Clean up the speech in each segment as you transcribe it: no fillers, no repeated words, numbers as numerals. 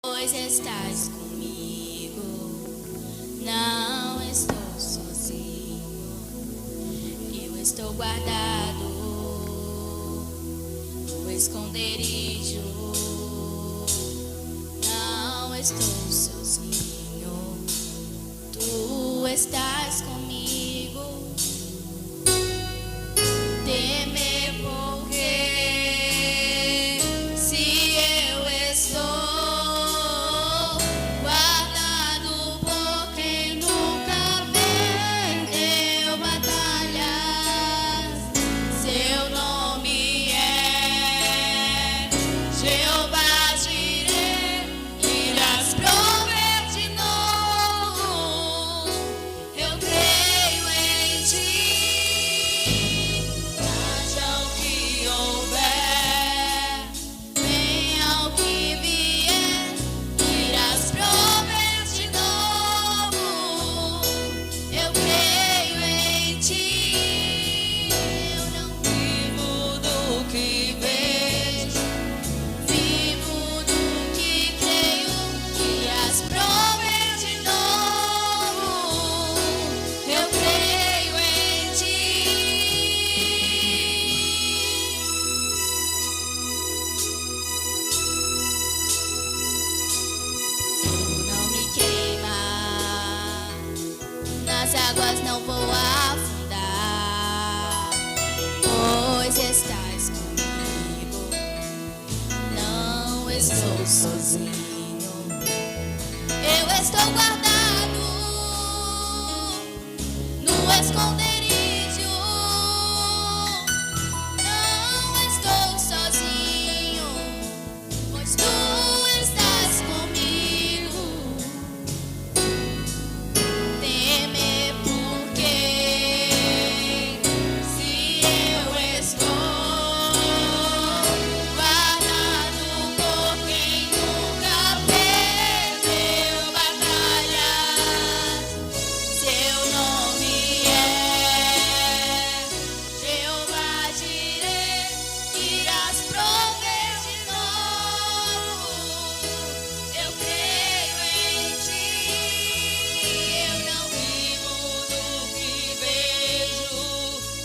Pois estás comigo, não estou sozinho. Eu estou guardado no esconderijo, não estou sozinho. Tu estás comigo, temer porque se eu estou guardado por quem nunca perdeu batalhas, seu nome é Jeová Jireh, irás prover de novo. Eu creio em ti. Haja o que houver, venha o que vier, irás prover de novo. Eu creio em ti. Eu não vivo do que vejo, vivo do que creio, irás prover de novo. Eu creio em ti. Fogo não me queima, nas águas não vou afundar, pois estás comigo, não estou sozinho. Eu estou guardado no esconderijo, não estou sozinho, pois tu estás comigo. Temer porque se eu estou guardado por quem nunca perdeu batalhas, seu nome é Jeová Jireh, irás prover de novo. Eu creio em ti. Eu não vivo do que vejo,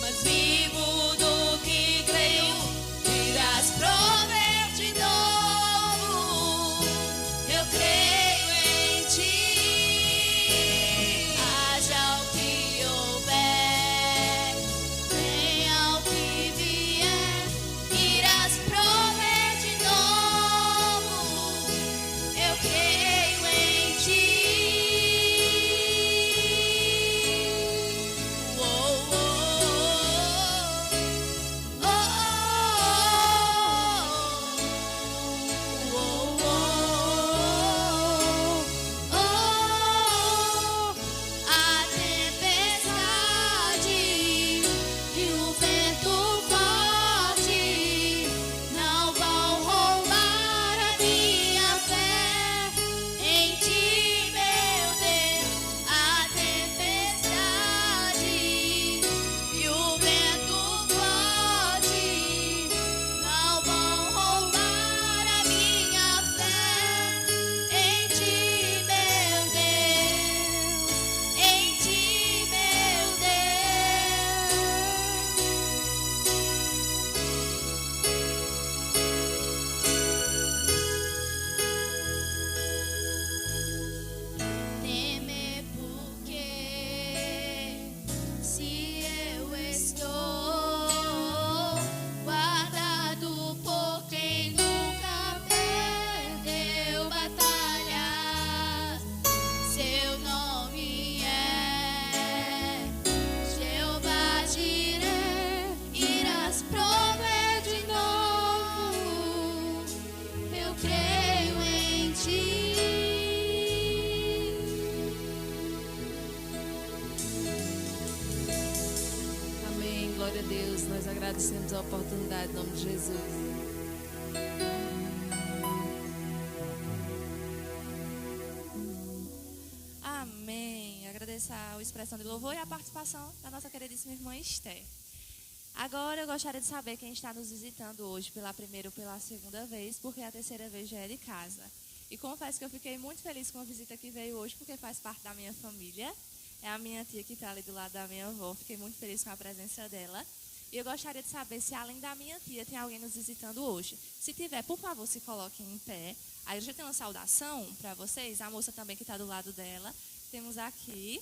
mas vivo do que creio, irás prover de novo. Eu creio em ti. Haja o que houver, venha o que vier, irás prover de novo. Eu creio em ti. Oh, oh, oh, oh, oh, oh. A tempestade e o vento forte não vão roubar a minha fé em ti, meu Deus. A tempestade e o vento forte não vão roubar a minha fé em ti, meu Deus. Em ti, meu Deus. Temer porque se eu estou guardado por quem nunca perdeu batalhas, seu nome é Jeová Jireh, irás prover de novo. Eu creio em ti. Amém, glória a Deus. Nós agradecemos a oportunidade em nome de Jesus. Amém. Agradeço a expressão de louvor e a participação da nossa queridíssima irmã Esther. Agora eu gostaria de saber quem está nos visitando hoje pela primeira ou pela segunda vez, porque a terceira vez já é de casa. E confesso que eu fiquei muito feliz com a visita que veio hoje, porque faz parte da minha família. É a minha tia que está ali do lado da minha avó. Fiquei muito feliz com a presença dela. E eu gostaria de saber se, além da minha tia, tem alguém nos visitando hoje. Se tiver, por favor, se coloquem em pé. Aí eu já tenho uma saudação para vocês. A moça também que está do lado dela. Temos aqui.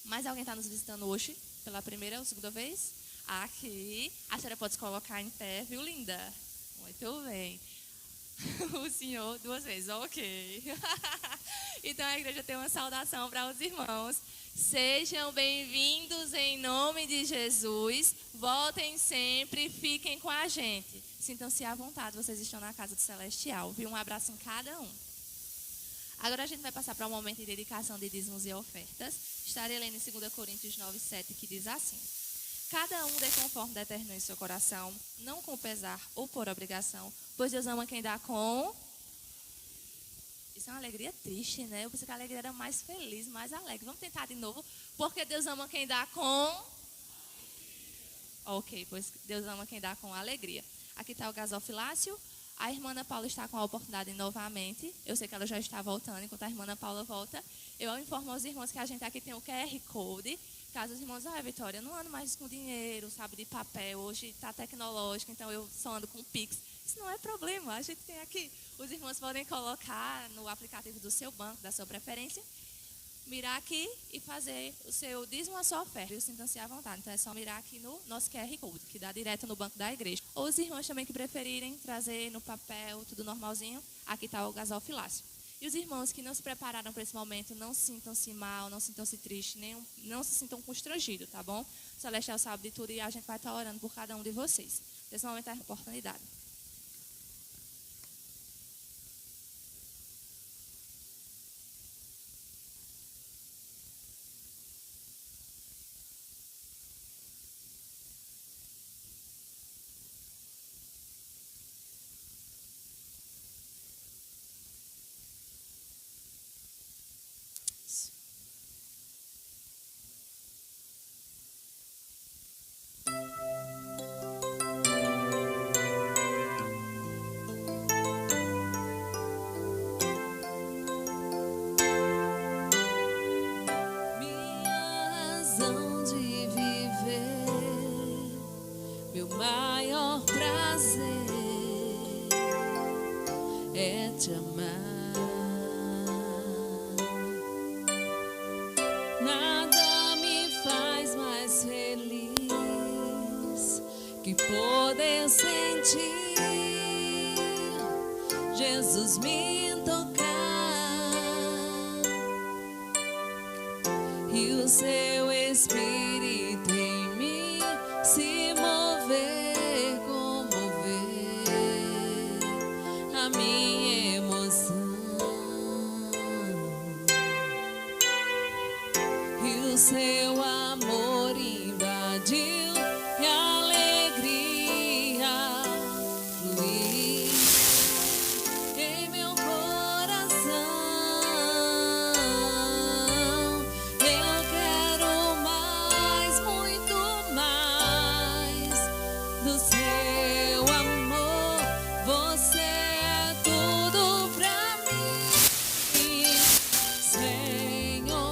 Mais alguém está nos visitando hoje? Pela primeira ou segunda vez? Aqui. A senhora pode se colocar em pé, viu, linda? Muito bem. O senhor 2 vezes, ok. Então a igreja tem uma saudação para os irmãos. Sejam bem-vindos em nome de Jesus. Voltem sempre, fiquem com a gente. Sintam-se à vontade, vocês estão na casa do Celestial, viu? Um abraço em cada um. Agora a gente vai passar para um momento de dedicação de dízimos e ofertas. Estarei lendo em 2 Coríntios 9, 7, que diz assim: cada um dê conforme determinou em seu coração, não com pesar ou por obrigação, pois Deus ama quem dá com... Isso é uma alegria triste, né? Eu pensei que a alegria era mais feliz, mais alegre. Vamos tentar de novo. Porque Deus ama quem dá com... Ok, pois Deus ama quem dá com alegria. Aqui está o gasofilácio. A irmã Ana Paula está com a oportunidade novamente. Eu sei que ela já está voltando. Enquanto a irmã Ana Paula volta, eu informo aos irmãos que a gente aqui tem o QR Code. Caso os irmãos, Vitória, eu não ando mais com dinheiro, sabe, de papel. Hoje está tecnológico, então eu só ando com Pix. Isso não é problema. A gente tem aqui. Os irmãos podem colocar no aplicativo do seu banco, da sua preferência, mirar aqui e fazer o seu dízimo, a sua oferta. E sintam-se à vontade. Então é só mirar aqui no nosso QR Code, que dá direto no banco da igreja. Ou os irmãos também que preferirem trazer no papel, tudo normalzinho, aqui está o gasofilácio. E os irmãos que não se prepararam para esse momento, não sintam-se mal, não sintam-se tristes, não se sintam constrangidos, tá bom? O Celestial sabe de tudo e a gente vai estar orando por cada um de vocês. Nesse momento é a oportunidade. Te amar, nada me faz mais feliz que poder sentir Jesus me tocar e o seu Espírito em mim se mover, comover a minha seu amor invadiu e a alegria fluiu em meu coração. Eu quero mais, muito mais do seu amor. Você é tudo pra mim, Senhor.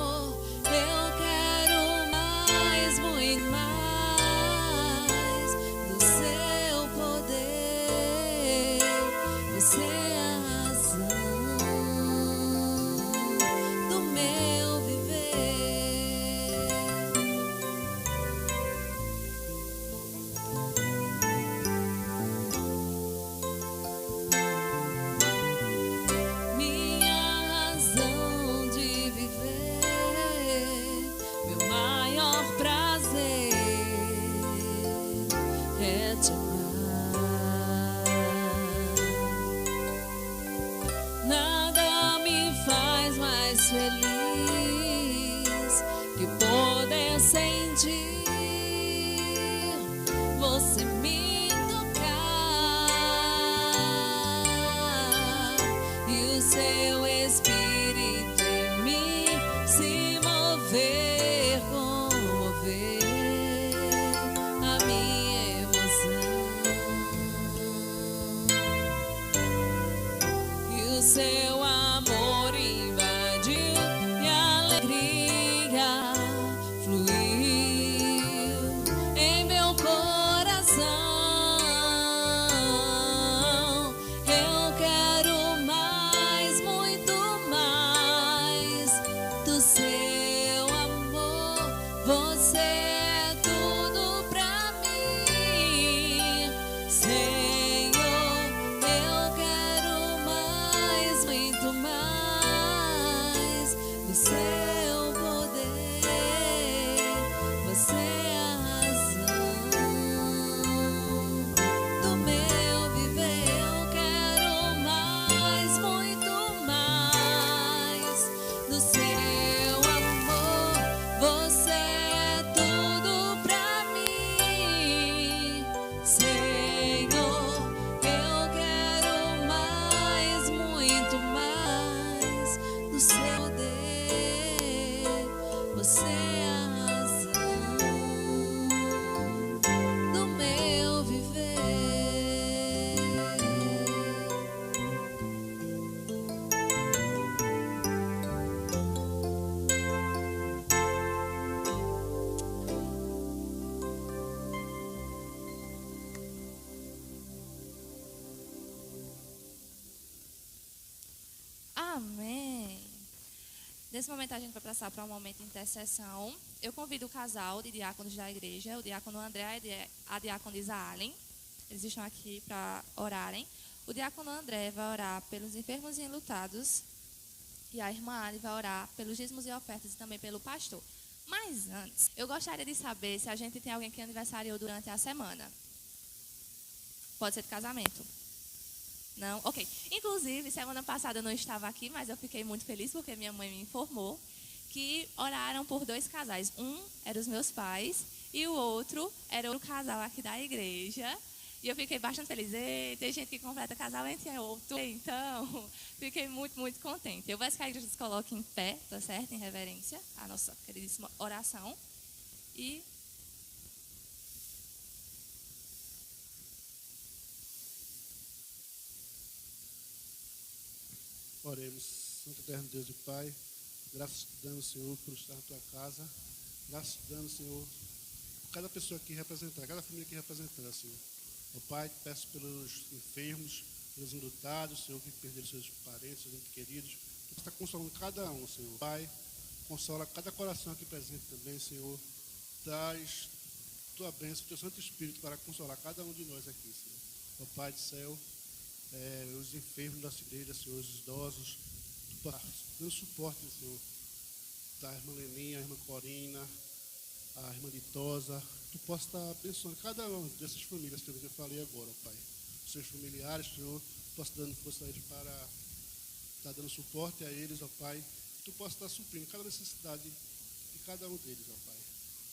Nada me faz mais feliz que poder sentir você me tocar e o seu Espírito em mim se mover, comover a minha emoção. Seu Amém. Nesse momento a gente vai passar para um momento de intercessão. Eu convido o casal de diáconos da igreja, o diácono André e a diaconisa Allen. Eles estão aqui para orarem. O diácono André vai orar pelos enfermos e enlutados. E a irmã Allen vai orar pelos dízimos e ofertas e também pelo pastor. Mas antes, eu gostaria de saber se a gente tem alguém que aniversariou durante a semana. Pode ser de casamento. Não? Ok. Inclusive, semana passada eu não estava aqui, mas eu fiquei muito feliz porque minha mãe me informou que oraram por 2 casais. Um era os meus pais e o outro era o casal aqui da igreja. E eu fiquei bastante feliz. E tem gente que completa casal entre outro. Então, fiquei muito, muito contente. Eu peço que a igreja se coloque em pé, tá certo? Em reverência à nossa queridíssima oração. E oremos. Santo eterno Deus e Pai, graças te damos, Senhor, por estar na tua casa. Graças te damos, Senhor, por cada pessoa aqui representada, cada família aqui representada, Senhor. Ó Pai, te peço pelos enfermos, pelos enlutados, Senhor, que perderam seus parentes, seus entes queridos. Tu está consolando cada um, Senhor. Pai, consola cada coração aqui presente também, Senhor. Traz tua bênção, teu Santo Espírito para consolar cada um de nós aqui, Senhor. Ó Pai do céu, os enfermos da nossa igreja, Senhor, os idosos, tu está dando suporte, Senhor. Da irmã Leninha, a irmã Corina, a irmã Ditosa, tu possa estar abençoando cada uma dessas famílias, Senhor, que eu falei agora, Pai. Os seus familiares, Senhor, possa estar dando força a eles para estar dando suporte a eles, ó Pai. Tu possa estar suprindo cada necessidade de cada um deles, ó Pai.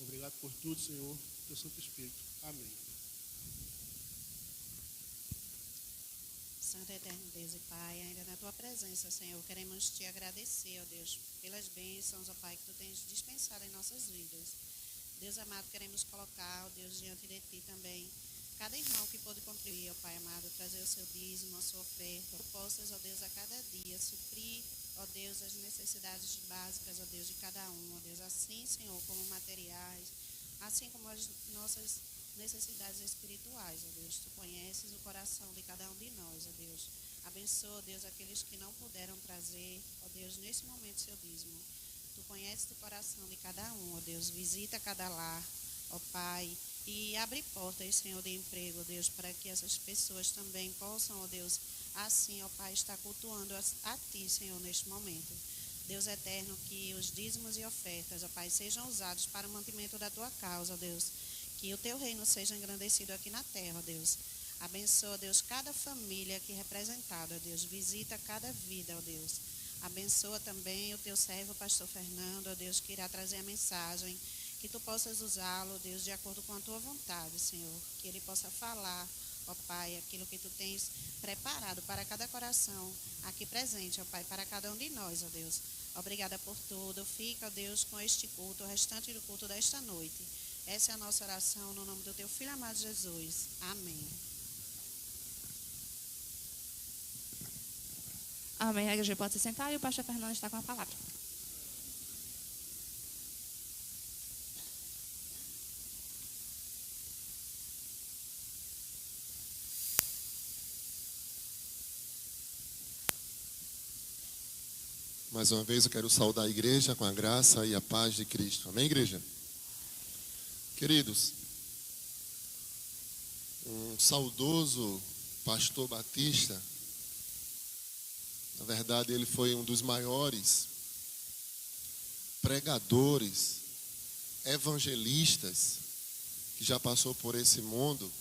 Obrigado por tudo, Senhor, teu Santo Espírito. Amém. Santo eterno Deus e Pai, ainda na tua presença, Senhor, queremos te agradecer, ó Deus, pelas bênçãos, ó Pai, que tu tens dispensado em nossas vidas. Deus amado, queremos colocar, ó Deus, diante de ti também cada irmão que pôde contribuir, ó Pai amado, trazer o seu dízimo, a sua oferta, possas, ó Deus, a cada dia suprir, ó Deus, as necessidades básicas, ó Deus, de cada um, ó Deus, assim, Senhor, como materiais, assim como as nossas necessidades espirituais, ó Deus. Tu conheces o coração de cada um de nós, ó Deus. Abençoa, ó Deus, aqueles que não puderam trazer, ó Deus, nesse momento seu dízimo. Tu conheces o coração de cada um, ó Deus. Visita cada lar, ó Pai, e abre portas, Senhor, de emprego, ó Deus, para que essas pessoas também possam, ó Deus, assim, ó Pai, estar cultuando a Ti, Senhor, neste momento. Deus eterno, que os dízimos e ofertas, ó Pai, sejam usados para o mantimento da Tua causa, ó Deus. Que o Teu reino seja engrandecido aqui na terra, ó Deus. Abençoa, Deus, cada família aqui representada, ó Deus. Visita cada vida, ó Deus. Abençoa também o Teu servo, pastor Fernando, ó Deus, que irá trazer a mensagem. Que Tu possas usá-lo, ó Deus, de acordo com a Tua vontade, Senhor. Que ele possa falar, ó Pai, aquilo que Tu tens preparado para cada coração aqui presente, ó Pai, para cada um de nós, ó Deus. Obrigada por tudo. Fica, ó Deus, com este culto, o restante do culto desta noite. Essa é a nossa oração no nome do Teu Filho amado Jesus. Amém. amém. A igreja pode se sentar e o pastor Fernando está com a palavra. Mais uma vez eu quero saudar a igreja com a graça e a paz de Cristo. Amém, igreja? Queridos, um saudoso pastor batista, na verdade ele foi um dos maiores pregadores, evangelistas que já passou por esse mundo.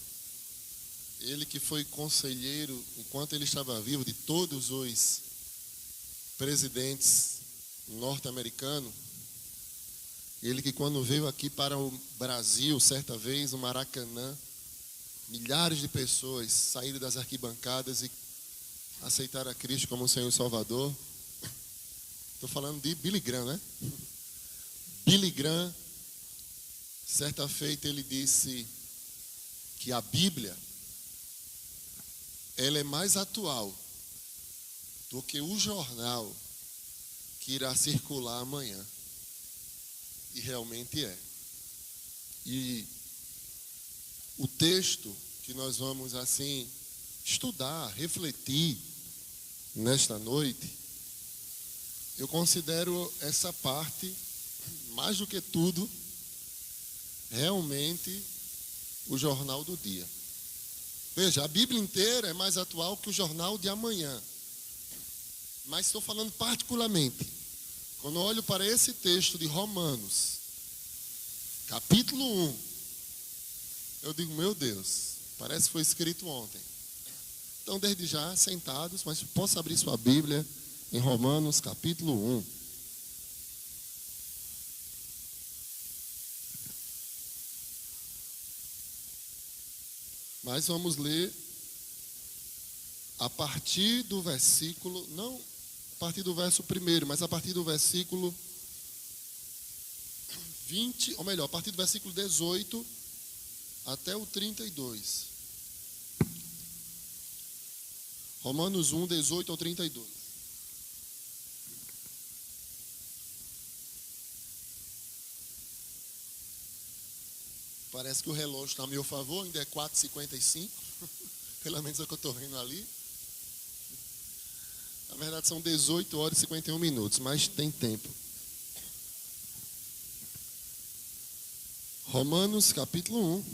Ele que foi conselheiro, enquanto ele estava vivo, de todos os presidentes norte-americanos. Ele que quando veio aqui para o Brasil, certa vez, no Maracanã, milhares de pessoas saíram das arquibancadas e aceitaram a Cristo como Senhor e Salvador. Estou falando de Billy Graham, né? Billy Graham, certa feita, ele disse que a Bíblia, ela é mais atual do que o jornal que irá circular amanhã. E realmente é. E o texto que nós vamos assim estudar, refletir nesta noite, eu considero essa parte, mais do que tudo, realmente o jornal do dia. Veja, a Bíblia inteira é mais atual que o jornal de amanhã. Mas estou falando particularmente, quando eu olho para esse texto de Romanos, capítulo 1, eu digo, meu Deus, parece que foi escrito ontem. Então, desde já, sentados, mas posso abrir sua Bíblia em Romanos, capítulo 1. Mas vamos ler a partir do versículo, não a partir do verso 1, mas a partir do versículo 20, ou melhor, a partir do versículo 18 até o 32. Romanos 1, 18 ao 32. Parece que o relógio está a meu favor, ainda é 4h55. Pelo menos é o que eu estou vendo ali. Na verdade são 18 horas e 51 minutos, mas tem tempo. Romanos capítulo 1,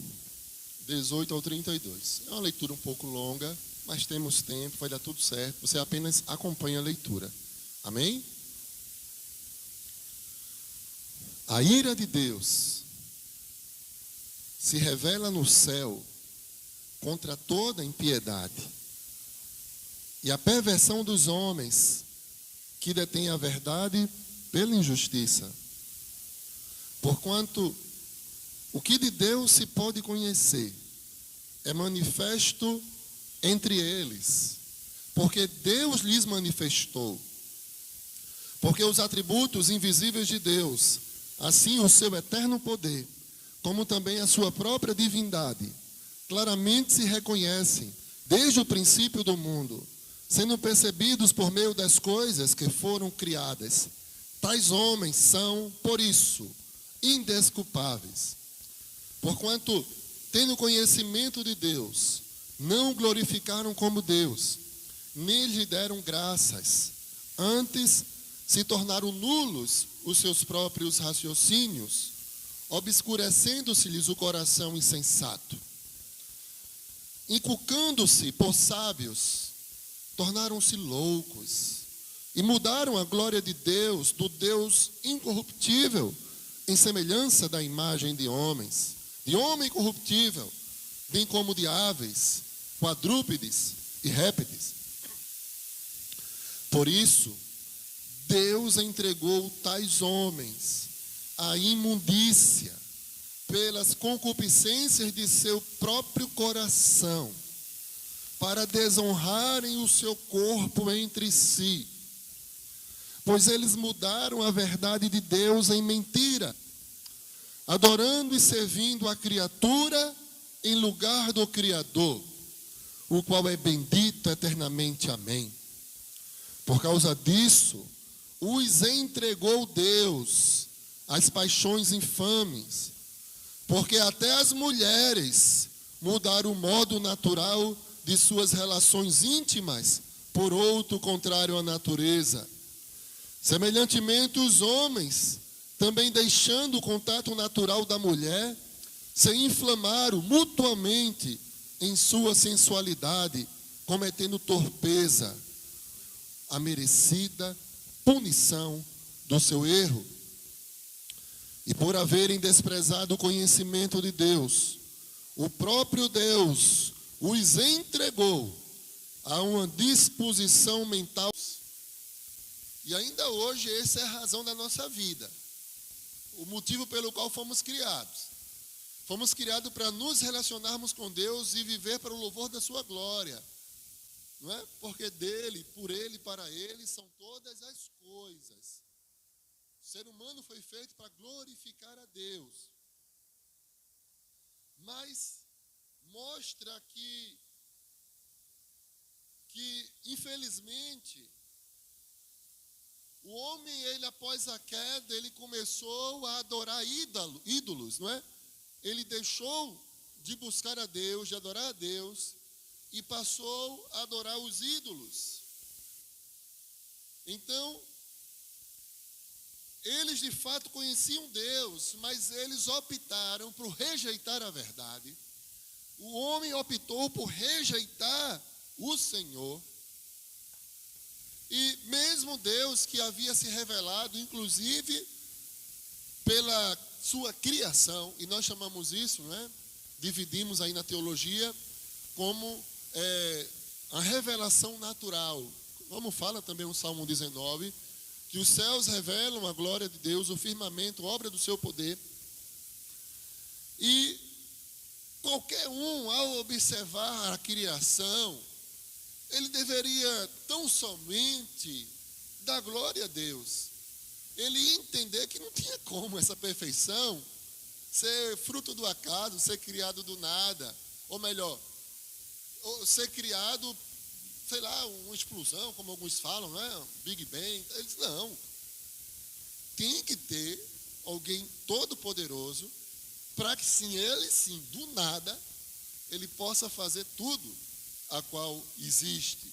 18 ao 32. É uma leitura um pouco longa, mas temos tempo, vai dar tudo certo. Você apenas acompanha a leitura. Amém? A ira de Deus se revela no céu contra toda impiedade e a perversão dos homens que detêm a verdade pela injustiça. Porquanto o que de Deus se pode conhecer é manifesto entre eles, porque Deus lhes manifestou. Porque os atributos invisíveis de Deus, assim o seu eterno poder, como também a sua própria divindade, claramente se reconhecem desde o princípio do mundo, sendo percebidos por meio das coisas que foram criadas. Tais homens são, por isso, indesculpáveis. Porquanto, tendo conhecimento de Deus, não o glorificaram como Deus, nem lhe deram graças. Antes, se tornaram nulos os seus próprios raciocínios, obscurecendo-se-lhes o coração insensato. Inculcando-se por sábios, tornaram-se loucos e mudaram a glória de Deus, do Deus incorruptível, em semelhança da imagem de homens, de homem corruptível, bem como de aves, quadrúpedes e répteis. Por isso, Deus entregou tais homens à imundícia pelas concupiscências de seu próprio coração, para desonrarem o seu corpo entre si, pois eles mudaram a verdade de Deus em mentira, adorando e servindo a criatura em lugar do Criador, o qual é bendito eternamente. Amém. Por causa disso, os entregou Deus às paixões infames, porque até as mulheres mudaram o modo natural de suas relações íntimas por outro contrário à natureza. Semelhantemente, os homens, também deixando o contato natural da mulher, se inflamaram mutuamente em sua sensualidade, cometendo torpeza, a merecida punição do seu erro. E por haverem desprezado o conhecimento de Deus, o próprio Deus os entregou a uma disposição mental. E ainda hoje essa é a razão da nossa vida. O motivo pelo qual fomos criados. Fomos criados para nos relacionarmos com Deus e viver para o louvor da sua glória. Não é? Porque dele, por ele e para ele são todas as coisas. O ser humano foi feito para glorificar a Deus. Mas mostra que infelizmente, o homem, ele após a queda, ele começou a adorar ídolos, não é? Ele deixou de buscar a Deus, de adorar a Deus, e passou a adorar os ídolos. Então, Eles de fato conheciam Deus, mas eles optaram por rejeitar a verdade. O homem optou por rejeitar o Senhor. E mesmo Deus, que havia se revelado, inclusive pela sua criação, e nós chamamos isso, né? Dividimos aí na teologia como a revelação natural. Como fala também o Salmo 19, que os céus revelam a glória de Deus, o firmamento, obra do seu poder. E qualquer um, ao observar a criação, ele deveria tão somente dar glória a Deus. Ele ia entender que não tinha como essa perfeição ser fruto do acaso, ser criado do nada. Ou melhor, ser criado, sei lá, uma explosão, como alguns falam, né? Big Bang. Eles não. Tem que ter alguém todo-poderoso para que sim, do nada, ele possa fazer tudo a qual existe.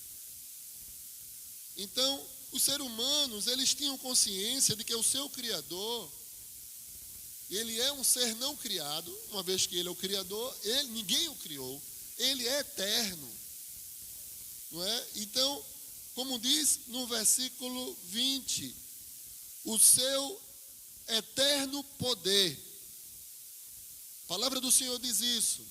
Então, os seres humanos, eles tinham consciência de que o seu Criador, ele é um ser não criado, uma vez que ele é o Criador, ninguém o criou, ele é eterno. Não é? Então, como diz no versículo 20, o seu eterno poder. A palavra do Senhor diz isso.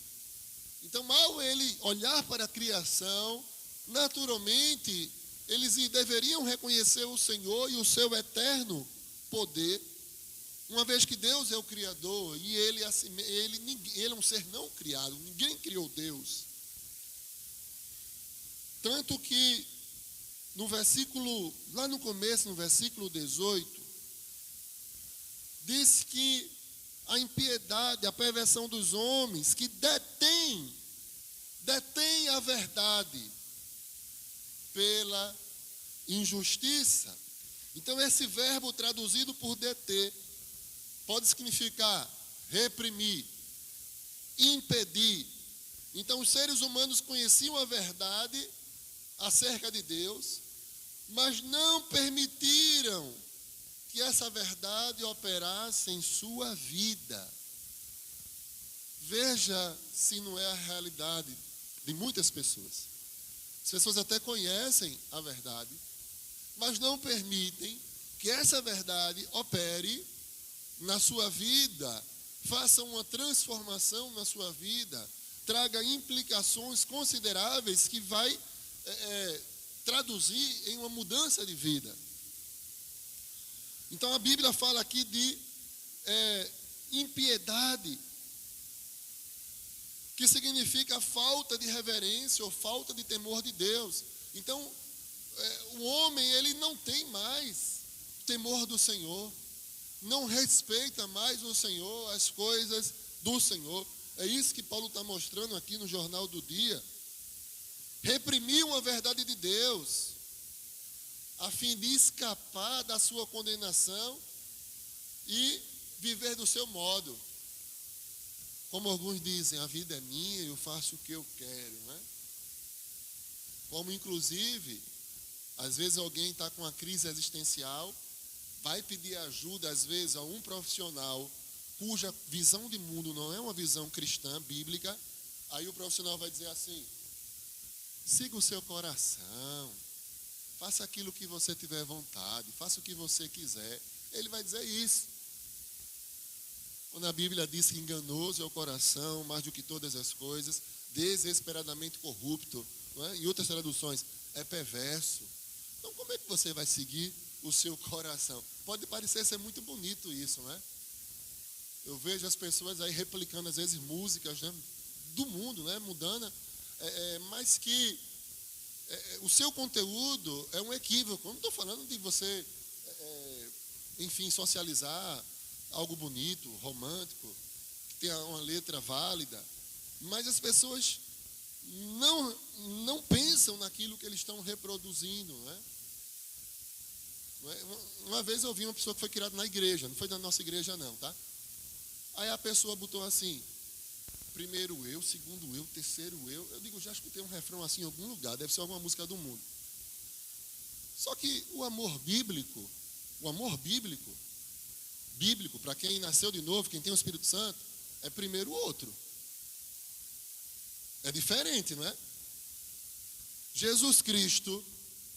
Então, ao ele olhar para a criação, naturalmente, eles deveriam reconhecer o Senhor e o seu eterno poder, uma vez que Deus é o Criador e ele é um ser não criado, ninguém criou Deus. Tanto que lá no começo, no versículo 18, diz que a impiedade, a perversão dos homens que detém a verdade pela injustiça. Então, esse verbo traduzido por deter pode significar reprimir, impedir. Então, os seres humanos conheciam a verdade acerca de Deus, mas não permitiram que essa verdade operasse em sua vida. Veja se não é a realidade de muitas pessoas. As pessoas até conhecem a verdade, mas não permitem que essa verdade opere na sua vida, faça uma transformação na sua vida, traga implicações consideráveis que vai traduzir em uma mudança de vida. Então a Bíblia fala aqui de impiedade, que significa falta de reverência ou falta de temor de Deus. Então o homem, ele não tem mais temor do Senhor, não respeita mais o Senhor, as coisas do Senhor. É isso que Paulo está mostrando aqui no Jornal do Dia. Reprimiu a verdade de Deus, a fim de escapar da sua condenação e viver do seu modo. Como alguns dizem, a vida é minha e eu faço o que eu quero, né? Como inclusive, às vezes alguém está com uma crise existencial, vai pedir ajuda, às vezes, a um profissional cuja visão de mundo não é uma visão cristã, bíblica. Aí o profissional vai dizer assim: siga o seu coração, faça aquilo que você tiver vontade, faça o que você quiser. Ele vai dizer isso. Quando a Bíblia diz que enganoso é o coração, mais do que todas as coisas, desesperadamente corrupto, não é? Em outras traduções, é perverso. Então, como é que você vai seguir o seu coração? Pode parecer ser muito bonito isso, né? Eu vejo as pessoas aí replicando, às vezes, músicas, né, do mundo, né, mudando, mas que o seu conteúdo é um equívoco. Eu não estou falando de você, enfim, socializar algo bonito, romântico, que tenha uma letra válida, mas as pessoas não pensam naquilo que eles estão reproduzindo, né? Uma vez eu ouvi uma pessoa que foi criada na igreja, não foi da nossa igreja não, tá? Aí a pessoa botou assim: primeiro eu, segundo eu, terceiro eu. Eu digo, já escutei um refrão assim em algum lugar, deve ser alguma música do mundo. Só que o amor bíblico, bíblico, para quem nasceu de novo, quem tem o Espírito Santo, é primeiro o outro. É diferente, não é? Jesus Cristo,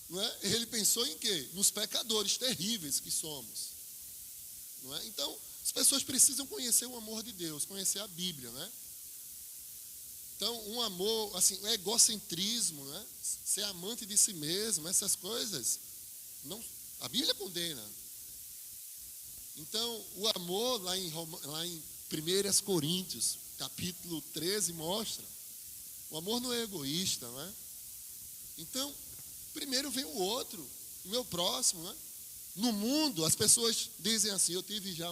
não é? Ele pensou em quê? Nos pecadores terríveis que somos. Não é? Então, as pessoas precisam conhecer o amor de Deus, conhecer a Bíblia, né? Então, um amor, assim, o egocentrismo, né? Ser amante de si mesmo, essas coisas, não, a Bíblia condena. Então, o amor, lá em 1 Coríntios, capítulo 13, mostra, o amor não é egoísta, não é? Então, primeiro vem o outro, o meu próximo, né? No mundo, as pessoas dizem assim, eu tive já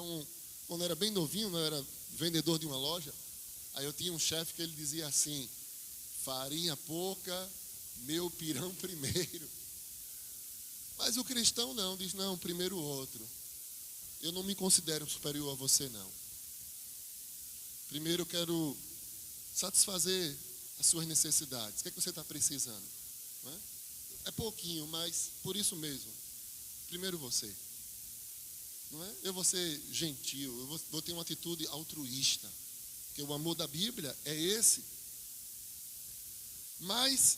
quando eu era bem novinho, eu era vendedor de uma loja, aí eu tinha um chefe que ele dizia assim, farinha pouca, meu pirão primeiro. Mas o cristão não, diz não, primeiro o outro. Eu não me considero superior a você não. Primeiro eu quero satisfazer as suas necessidades. O que é que você está precisando? Não é? É pouquinho, mas por isso mesmo. Primeiro você. Não é? Eu vou ser gentil, eu vou ter uma atitude altruísta. Porque o amor da Bíblia é esse. Mas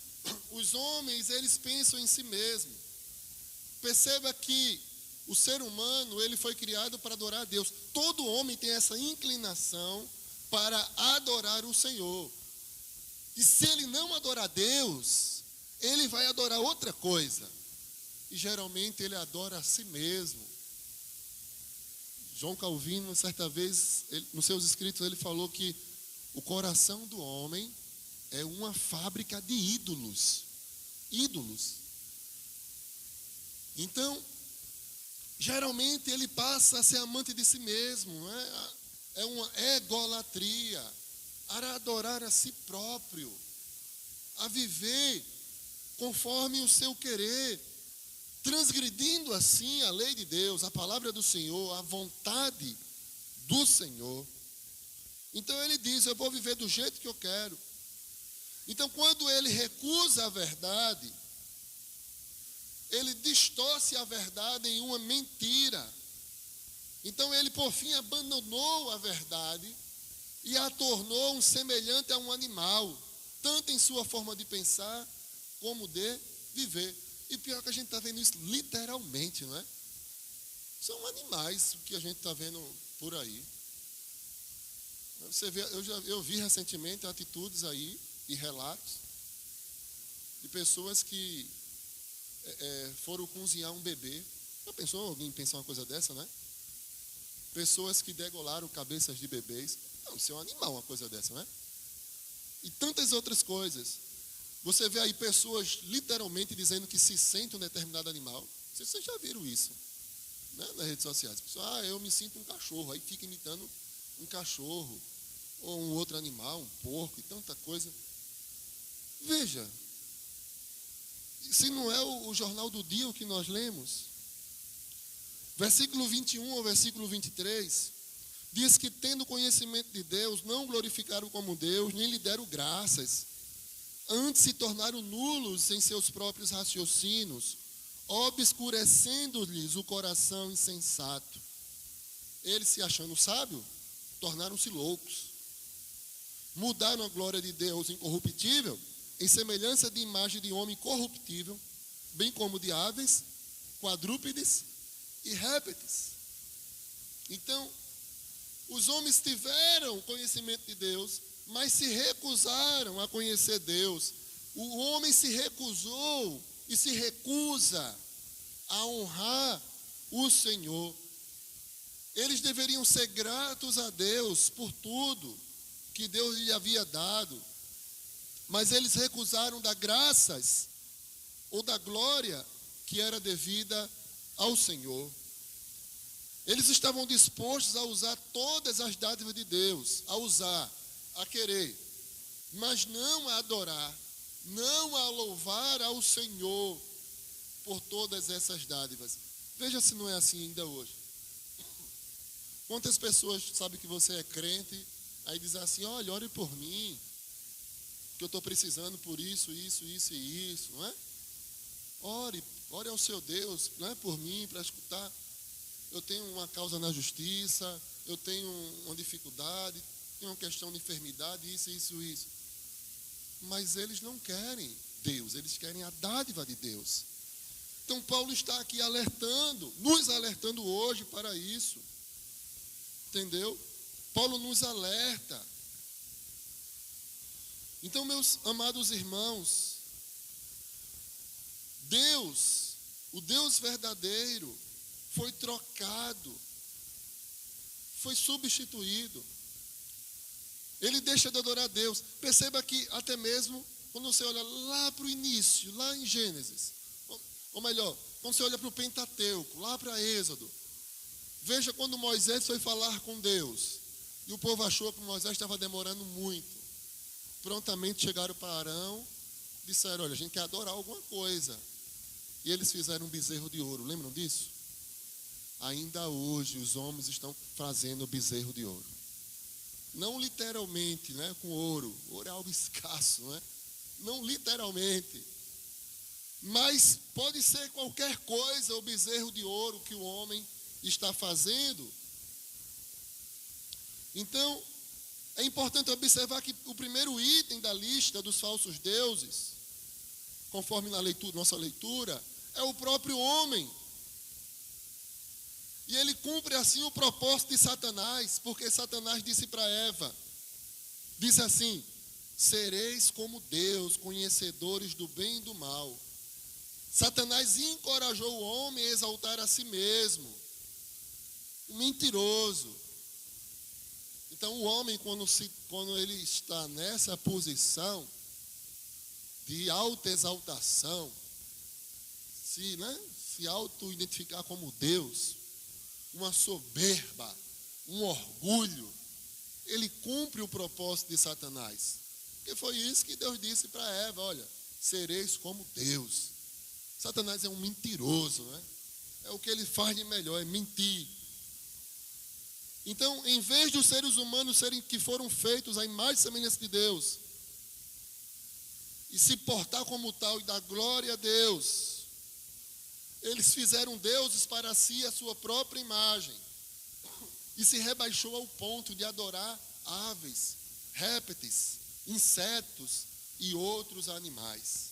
os homens, eles pensam em si mesmos. Perceba que o ser humano, ele foi criado para adorar a Deus. Todo homem tem essa inclinação para adorar o Senhor. E se ele não adorar a Deus, ele vai adorar outra coisa. E geralmente ele adora a si mesmo. João Calvino, certa vez, nos seus escritos, ele falou que o coração do homem é uma fábrica de ídolos. Ídolos. Então, geralmente ele passa a ser amante de si mesmo, não é? É uma egolatria, a adorar a si próprio, a viver conforme o seu querer, transgredindo assim a lei de Deus, a palavra do Senhor, a vontade do Senhor. Então ele diz, eu vou viver do jeito que eu quero. Então quando ele recusa a verdade, ele distorce a verdade em uma mentira. Então ele por fim abandonou a verdade e a tornou um semelhante a um animal, tanto em sua forma de pensar como de viver. E pior que a gente está vendo isso literalmente, não é? São animais que a gente está vendo por aí. Você vê, eu vi recentemente atitudes aí e relatos de pessoas que foram cozinhar um bebê. Já pensou alguém pensar uma coisa dessa, né? Pessoas que degolaram cabeças de bebês. Não, isso é um animal, uma coisa dessa, né? E tantas outras coisas. Você vê aí pessoas literalmente dizendo que se sente um determinado animal. Vocês já viram isso, né? Nas redes sociais. Pessoal, eu me sinto um cachorro. Aí fica imitando um cachorro. Ou um outro animal, um porco e tanta coisa. Veja. Se não é o jornal do dia o que nós lemos. Versículo 21 ao versículo 23. Diz que tendo conhecimento de Deus, não glorificaram como Deus, nem lhe deram graças. Antes se tornaram nulos em seus próprios raciocínios, obscurecendo-lhes o coração insensato. Eles, se achando sábios, tornaram-se loucos. Mudaram a glória de Deus incorruptível em semelhança de imagem de homem corruptível, bem como de aves, quadrúpedes e répteis. Então, os homens tiveram conhecimento de Deus, mas se recusaram a conhecer Deus. O homem se recusou e se recusa a honrar o Senhor. Eles deveriam ser gratos a Deus por tudo que Deus lhe havia dado, mas eles recusaram dar graças ou da glória que era devida ao Senhor. Eles estavam dispostos a usar todas as dádivas de Deus, a querer, mas não a adorar, não a louvar ao Senhor por todas essas dádivas. Veja se não é assim ainda hoje. Quantas pessoas sabem que você é crente, aí dizem assim, olha, ore por mim, que eu estou precisando por isso, isso, isso e isso, não é? Ore ao seu Deus, não é por mim, para escutar. eu tenho uma causa na justiça, eu tenho uma dificuldade, tenho uma questão de enfermidade, isso. Mas eles não querem Deus, eles querem a dádiva de Deus. Então Paulo está aqui alertando, nos alertando hoje para isso. Entendeu? Paulo nos alerta. Então, meus amados irmãos, Deus, o Deus verdadeiro, foi trocado, foi substituído. Ele deixa de adorar a Deus. Perceba que até mesmo quando você olha lá para o início, lá em Gênesis, ou melhor, quando você olha para o Pentateuco, lá para Êxodo, veja quando Moisés foi falar com Deus, e o povo achou que Moisés estava demorando muito. Prontamente chegaram para Arão, disseram, olha, a gente quer adorar alguma coisa. E eles fizeram um bezerro de ouro, lembram disso? Ainda hoje os homens estão fazendo bezerro de ouro. Não literalmente, né, com ouro. Ouro é algo escasso, né? Não literalmente. Mas pode ser qualquer coisa, o bezerro de ouro que o homem está fazendo. Então, é importante observar que o primeiro item da lista dos falsos deuses, conforme na nossa leitura, é o próprio homem. E ele cumpre assim o propósito de Satanás, porque Satanás disse para Eva, disse assim, sereis como Deus, conhecedores do bem e do mal. Satanás encorajou o homem a exaltar a si mesmo, um mentiroso. Então o homem, quando ele está nessa posição de autoexaltação, se auto-identificar como Deus, uma soberba, um orgulho, ele cumpre o propósito de Satanás. Porque foi isso que Deus disse para Eva, olha, sereis como Deus. Satanás é um mentiroso, né? É o que ele faz de melhor, é mentir. Então, em vez dos seres humanos que foram feitos à imagem e semelhança de Deus, e se portar como tal e dar glória a Deus, eles fizeram deuses para si a sua própria imagem, e se rebaixou ao ponto de adorar aves, répteis, insetos e outros animais.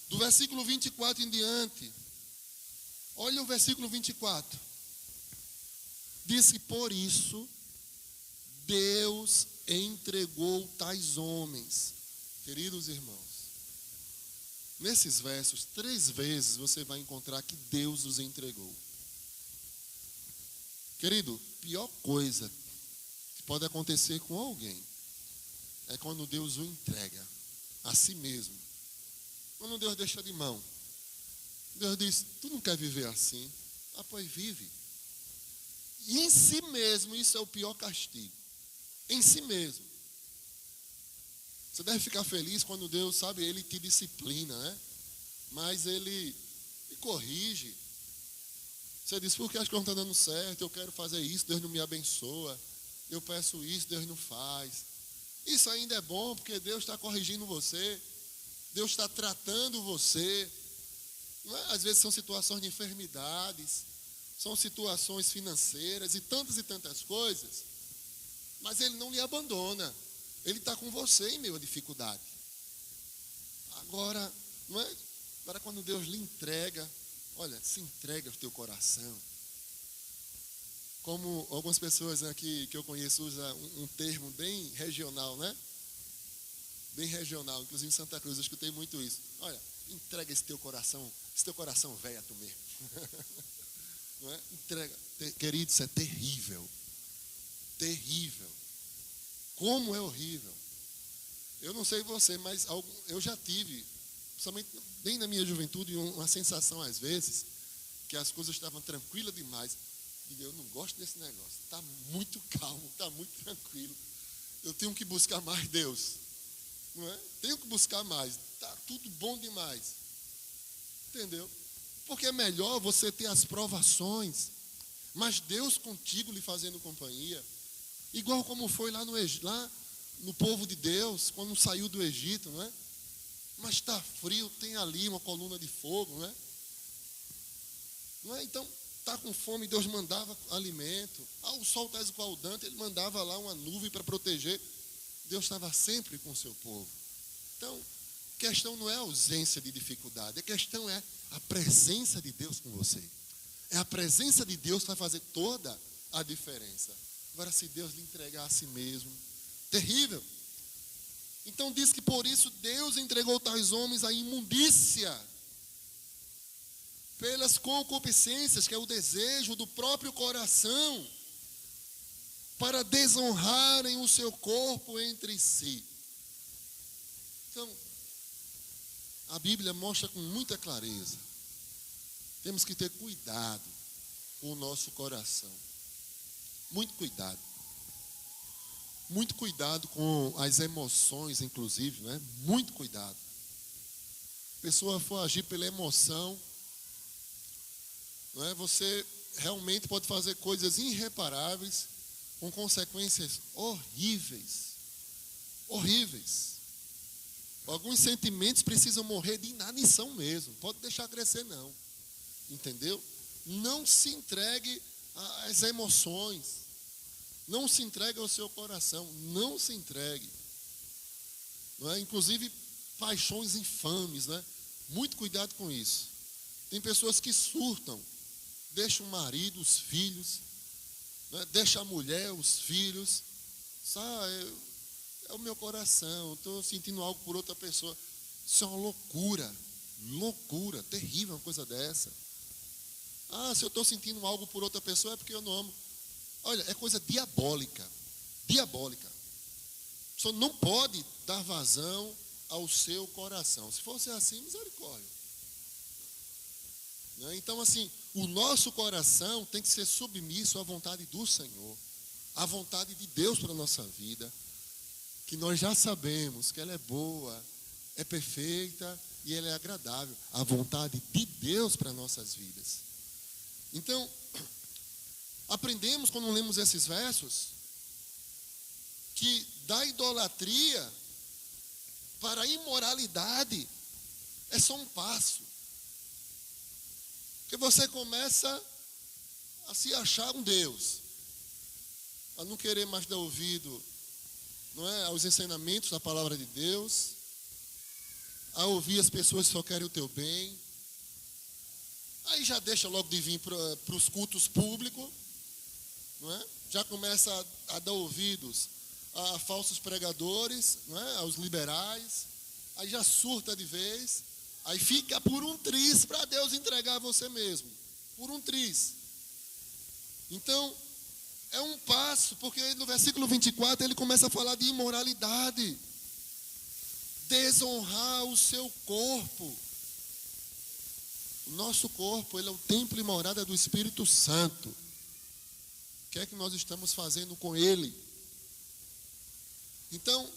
Do versículo 24 em diante, olha o versículo 24. Diz que por isso Deus entregou tais homens. Queridos irmãos, nesses versos, 3 vezes você vai encontrar que Deus os entregou. Querido, pior coisa que pode acontecer com alguém é quando Deus o entrega a si mesmo. Quando Deus deixa de mão. Deus diz, tu não quer viver assim? Ah, pois vive. E em si mesmo, isso é o pior castigo. Em si mesmo. Você deve ficar feliz quando Deus, sabe, Ele te disciplina, né? Mas Ele te corrige. Você diz, porque as coisas não estão dando certo, eu quero fazer isso, Deus não me abençoa. Eu peço isso, Deus não faz. Isso ainda é bom, porque Deus está corrigindo você. Deus está tratando você. Não é? Às vezes são situações de enfermidades, são situações financeiras e tantas coisas. Mas Ele não lhe abandona. Ele está com você em meio à dificuldade. Agora, não é? Agora quando Deus lhe entrega, olha, se entrega ao teu coração. Como algumas pessoas aqui que eu conheço usam um termo bem regional, né? Bem regional, inclusive em Santa Cruz, eu escutei muito isso. Olha, entrega esse teu coração velho a tu mesmo. Não é? Entrega. Querido, isso é terrível. Terrível. Como é horrível. Eu não sei você, mas eu já tive, principalmente bem na minha juventude, uma sensação às vezes, que as coisas estavam tranquilas demais. E eu não gosto desse negócio. Está muito calmo, está muito tranquilo. Eu tenho que buscar mais Deus. Não é? Tenho que buscar mais. Está tudo bom demais. Entendeu? Porque é melhor você ter as provações, mas Deus contigo lhe fazendo companhia. Igual como foi lá no povo de Deus, quando saiu do Egito, não é? Mas está frio, tem ali uma coluna de fogo, não é? Não é? Então, está com fome, Deus mandava alimento. O sol está escaldante, ele mandava lá uma nuvem para proteger. Deus estava sempre com o seu povo. Então, a questão não é a ausência de dificuldade, a questão é a presença de Deus com você. É a presença de Deus que vai fazer toda a diferença. Agora, se Deus lhe entregar a si mesmo, terrível. Então diz que por isso Deus entregou tais homens à imundícia, pelas concupiscências, que é o desejo do próprio coração, para desonrarem o seu corpo entre si. Então, a Bíblia mostra com muita clareza. Temos que ter cuidado com o nosso coração. Muito cuidado. Muito cuidado com as emoções, inclusive, né? Muito cuidado. A pessoa for agir pela emoção, não é? Você realmente pode fazer coisas irreparáveis, com consequências horríveis. Horríveis. Alguns sentimentos precisam morrer de inanição mesmo. Pode deixar crescer, não. Entendeu? Não se entregue às emoções. Não se entregue ao seu coração. Não se entregue. Não é? Inclusive, paixões infames. Né? Muito cuidado com isso. Tem pessoas que surtam. Deixam o marido, os filhos. Né? Deixa a mulher, os filhos. Sabe? É o meu coração. Estou sentindo algo por outra pessoa. Isso é uma loucura. Loucura. Terrível uma coisa dessa. Se eu estou sentindo algo por outra pessoa é porque eu não amo. Olha, é coisa diabólica. Diabólica. A pessoa não pode dar vazão ao seu coração. Se fosse assim, misericórdia. Né? Então, assim, o nosso coração tem que ser submisso à vontade do Senhor. À vontade de Deus para a nossa vida. Que nós já sabemos que ela é boa, é perfeita e ela é agradável. A vontade de Deus para nossas vidas. Então, aprendemos quando lemos esses versos, que da idolatria para a imoralidade é só um passo. Porque você começa a se achar um Deus, a não querer mais dar ouvido, não é, aos ensinamentos da palavra de Deus, a ouvir as pessoas que só querem o teu bem. Aí já deixa logo de vir para os cultos públicos, não é? Já começa a dar ouvidos a falsos pregadores, não é? Aos liberais, aí já surta de vez, aí fica por um triz para Deus entregar a você mesmo, por um triz. Então, é um passo, porque no versículo 24 ele começa a falar de imoralidade, desonrar o seu corpo. O nosso corpo, ele é o templo e morada do Espírito Santo. O que é que nós estamos fazendo com ele? Então,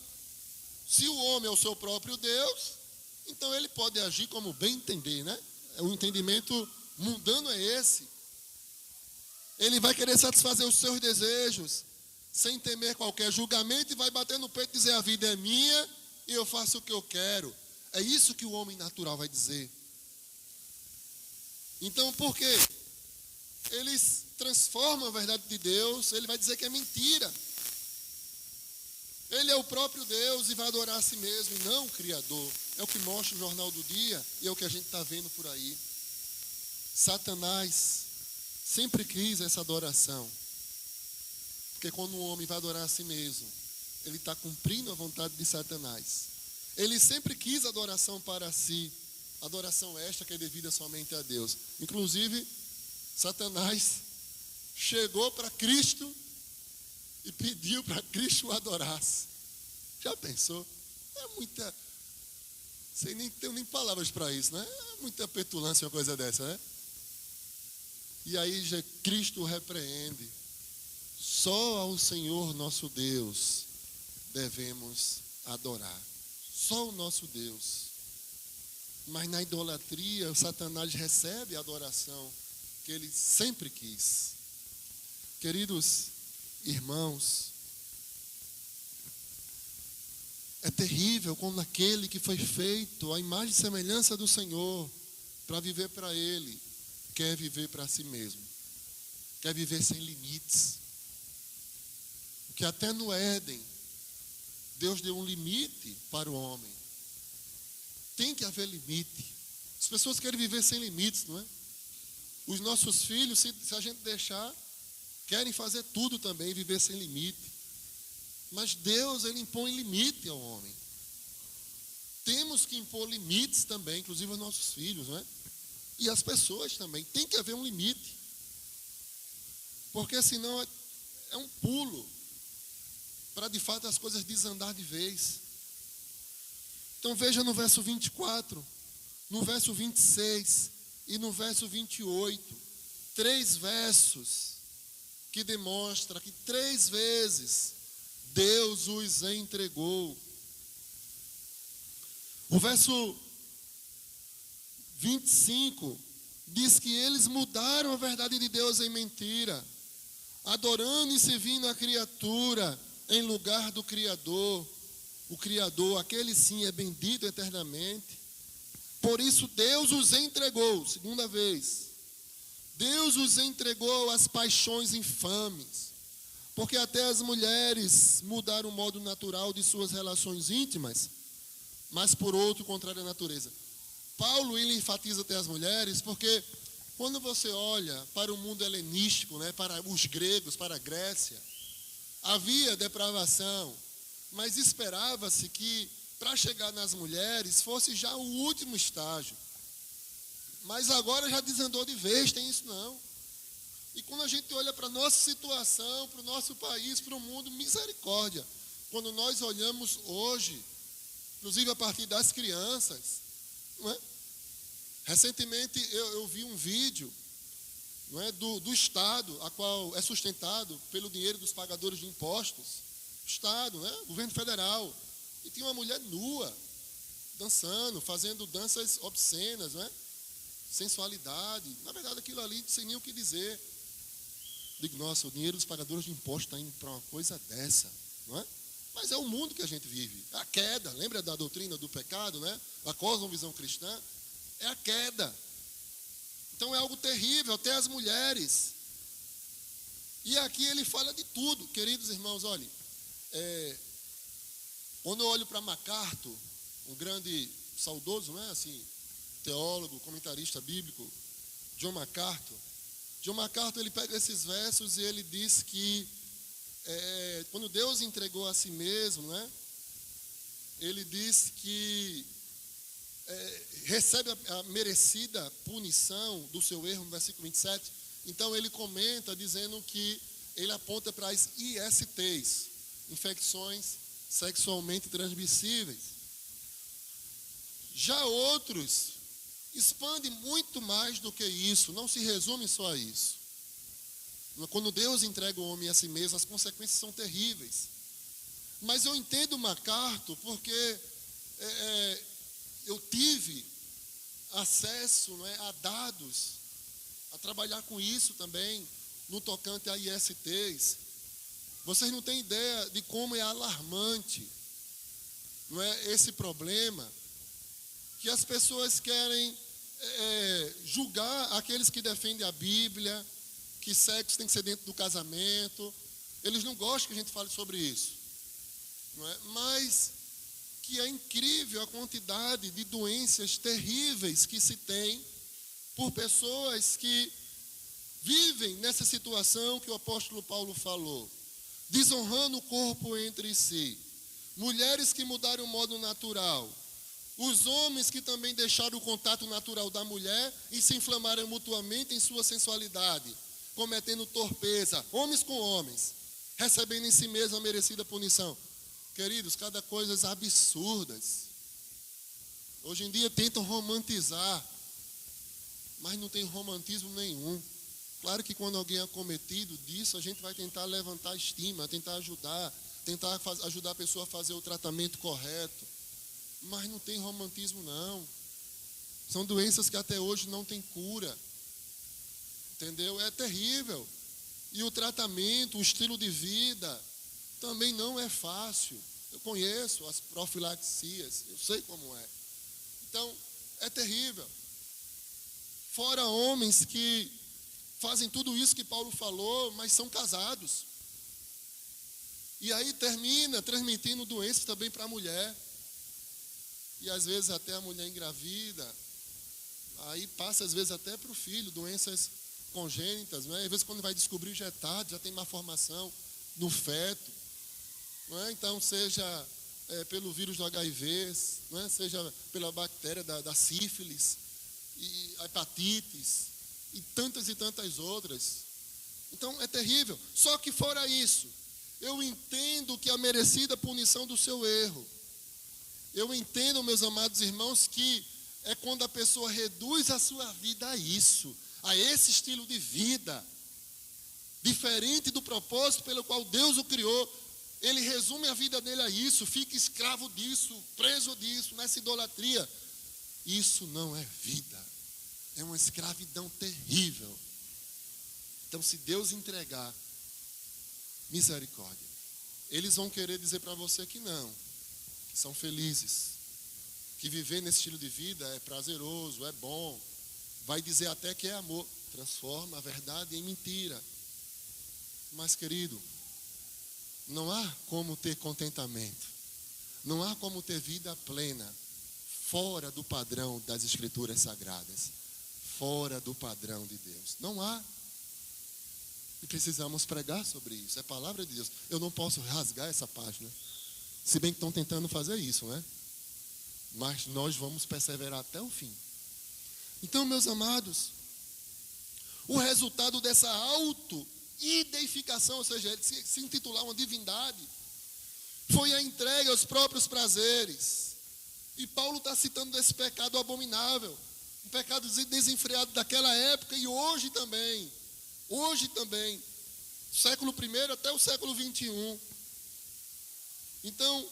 se o homem é o seu próprio Deus, então ele pode agir como bem entender, né? O entendimento mundano é esse. Ele vai querer satisfazer os seus desejos, sem temer qualquer julgamento, e vai bater no peito e dizer: a vida é minha e eu faço o que eu quero. É isso que o homem natural vai dizer. Então, por quê? Eles transformam a verdade de Deus, ele vai dizer que é mentira. Ele é o próprio Deus e vai adorar a si mesmo, e não o Criador. É o que mostra o Jornal do Dia e é o que a gente está vendo por aí. Satanás sempre quis essa adoração. Porque quando o homem vai adorar a si mesmo, ele está cumprindo a vontade de Satanás. Ele sempre quis adoração para si. Adoração esta que é devida somente a Deus. Inclusive, Satanás chegou para Cristo e pediu para Cristo o adorasse. Já pensou? É muita... nem tenho nem palavras para isso, né? É muita petulância uma coisa dessa, né? E aí já Cristo repreende. Só ao Senhor nosso Deus devemos adorar. Só o nosso Deus. Mas na idolatria, Satanás recebe a adoração que ele sempre quis. Queridos irmãos, é terrível quando aquele que foi feito à imagem e semelhança do Senhor, para viver para Ele, quer viver para si mesmo, quer viver sem limites. Porque até no Éden, Deus deu um limite para o homem. Tem que haver limite. As pessoas querem viver sem limites, não é? Os nossos filhos, se a gente deixar, querem fazer tudo também, viver sem limite. Mas Deus, Ele impõe limite ao homem. Temos que impor limites também, inclusive aos nossos filhos, não é? E as pessoas também. Tem que haver um limite. Porque senão é um pulo para de fato as coisas desandar de vez. Então veja no verso 24, no verso 26 e no verso 28, 3 versos que demonstram que 3 vezes Deus os entregou. O verso 25 diz que eles mudaram a verdade de Deus em mentira, adorando e servindo a criatura em lugar do Criador. O Criador, aquele sim, é bendito eternamente. Por isso Deus os entregou, segunda vez. Deus os entregou às paixões infames, porque até as mulheres mudaram o modo natural de suas relações íntimas, mas por outro, contrário à natureza. Paulo, ele enfatiza até as mulheres, porque quando você olha para o mundo helenístico, né, para os gregos, para a Grécia, havia depravação, mas esperava-se que para chegar nas mulheres fosse já o último estágio. Mas agora já desandou de vez, tem isso não. E quando a gente olha para a nossa situação, para o nosso país, para o mundo, misericórdia. Quando nós olhamos hoje, inclusive a partir das crianças, não é? Recentemente eu vi um vídeo, não é, do Estado, a qual é sustentado pelo dinheiro dos pagadores de impostos. Estado, né, governo federal. E tinha uma mulher nua, dançando, fazendo danças obscenas, não é? Sensualidade. Na verdade, aquilo ali, sem nem o que dizer. Digo, nossa, o dinheiro dos pagadores de impostos está indo para uma coisa dessa, não é? Mas é o mundo que a gente vive. A queda, lembra da doutrina do pecado, né? A cosmovisão cristã, é a queda. Então é algo terrível, até as mulheres. E aqui ele fala de tudo. Queridos irmãos, olhem, quando eu olho para MacArthur, um grande saudoso, não é assim, teólogo, comentarista bíblico, John MacArthur, ele pega esses versos e ele diz que quando Deus entregou a si mesmo, né, ele diz que recebe a merecida punição do seu erro, no versículo 27. Então ele comenta dizendo que ele aponta para as ISTs, infecções sexualmente transmissíveis. Já outros expandem muito mais do que isso, não se resume só a isso. Quando Deus entrega o homem a si mesmo, as consequências são terríveis. Mas eu entendo MacArthur porque eu tive acesso, não é, a dados, a trabalhar com isso também, no tocante a ISTs. Vocês não têm ideia de como é alarmante, não é, esse problema, que as pessoas querem julgar aqueles que defendem a Bíblia, que sexo tem que ser dentro do casamento. Eles não gostam que a gente fale sobre isso, não é? Mas que é incrível a quantidade de doenças terríveis que se tem por pessoas que vivem nessa situação que o apóstolo Paulo falou, desonrando o corpo entre si, mulheres que mudaram o modo natural, os homens que também deixaram o contato natural da mulher e se inflamaram mutuamente em sua sensualidade, cometendo torpeza, homens com homens, recebendo em si mesmo a merecida punição. Queridos, cada coisa absurdas. Hoje em dia tentam romantizar, mas não tem romantismo nenhum. Claro que quando alguém é acometido disso, a gente vai tentar levantar a estima, tentar ajudar a pessoa a fazer o tratamento correto. Mas não tem romantismo não. São doenças que até hoje não tem cura. Entendeu? É terrível. E o tratamento, o estilo de vida, também não é fácil. Eu conheço as profilaxias, eu sei como é. Então, é terrível. Fora homens que fazem tudo isso que Paulo falou, mas são casados. E aí termina transmitindo doenças também para a mulher. E às vezes até a mulher engravida. Aí passa às vezes até para o filho, doenças congênitas. Não é? Às vezes quando vai descobrir já é tarde, já tem má formação no feto. Não é? Então seja pelo vírus do HIV, não é? Seja pela bactéria da sífilis, e hepatites, e tantas outras. Então é terrível. Só que fora isso, eu entendo que a merecida punição do seu erro. Eu entendo, meus amados irmãos, que é quando a pessoa reduz a sua vida a isso, a esse estilo de vida, diferente do propósito pelo qual Deus o criou. Ele resume a vida dele a isso, fica escravo disso, preso disso, nessa idolatria. Isso não é vida, é uma escravidão terrível. Então, se Deus entregar misericórdia, eles vão querer dizer para você que não, que são felizes, que viver nesse estilo de vida é prazeroso, é bom, vai dizer até que é amor. Transforma a verdade em mentira. Mas, querido, não há como ter contentamento, não há como ter vida plena fora do padrão das Escrituras Sagradas, fora do padrão de Deus. Não há. E precisamos pregar sobre isso. É a palavra de Deus. Eu não posso rasgar essa página, se bem que estão tentando fazer isso, né? Mas nós vamos perseverar até o fim. Então, meus amados, o resultado dessa auto-ideificação, ou seja, ele se intitular uma divindade, foi a entrega aos próprios prazeres. E Paulo está citando esse pecado abominável, um pecado desenfreado daquela época e hoje também, século I até o século XXI. Então,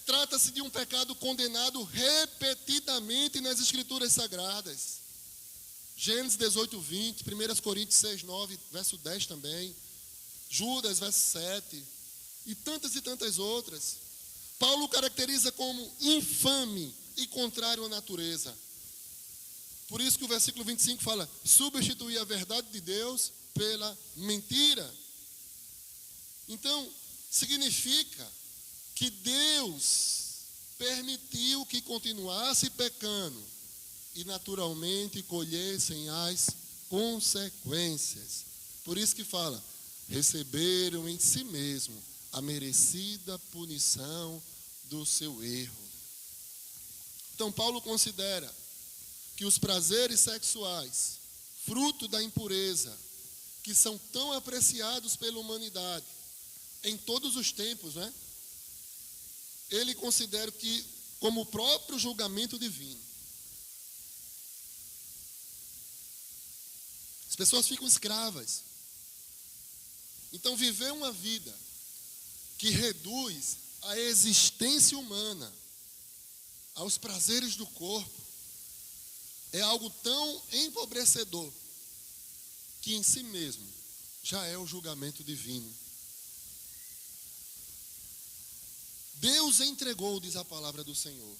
trata-se de um pecado condenado repetidamente nas Escrituras Sagradas. Gênesis 18, 20, 1 Coríntios 6, 9, verso 10 também, Judas, verso 7, e tantas outras. Paulo caracteriza como infame e contrário à natureza. Por isso que o versículo 25 fala: substituir a verdade de Deus pela mentira. Então, significa que Deus permitiu que continuasse pecando e naturalmente colhessem as consequências. Por isso que fala: receberam em si mesmo a merecida punição do seu erro. Então Paulo considera que os prazeres sexuais, fruto da impureza, que são tão apreciados pela humanidade em todos os tempos, né? Ele considera que como o próprio julgamento divino. As pessoas ficam escravas. Então, viver uma vida que reduz a existência humana aos prazeres do corpo é algo tão empobrecedor que em si mesmo já é o julgamento divino. Deus entregou, diz a palavra do Senhor.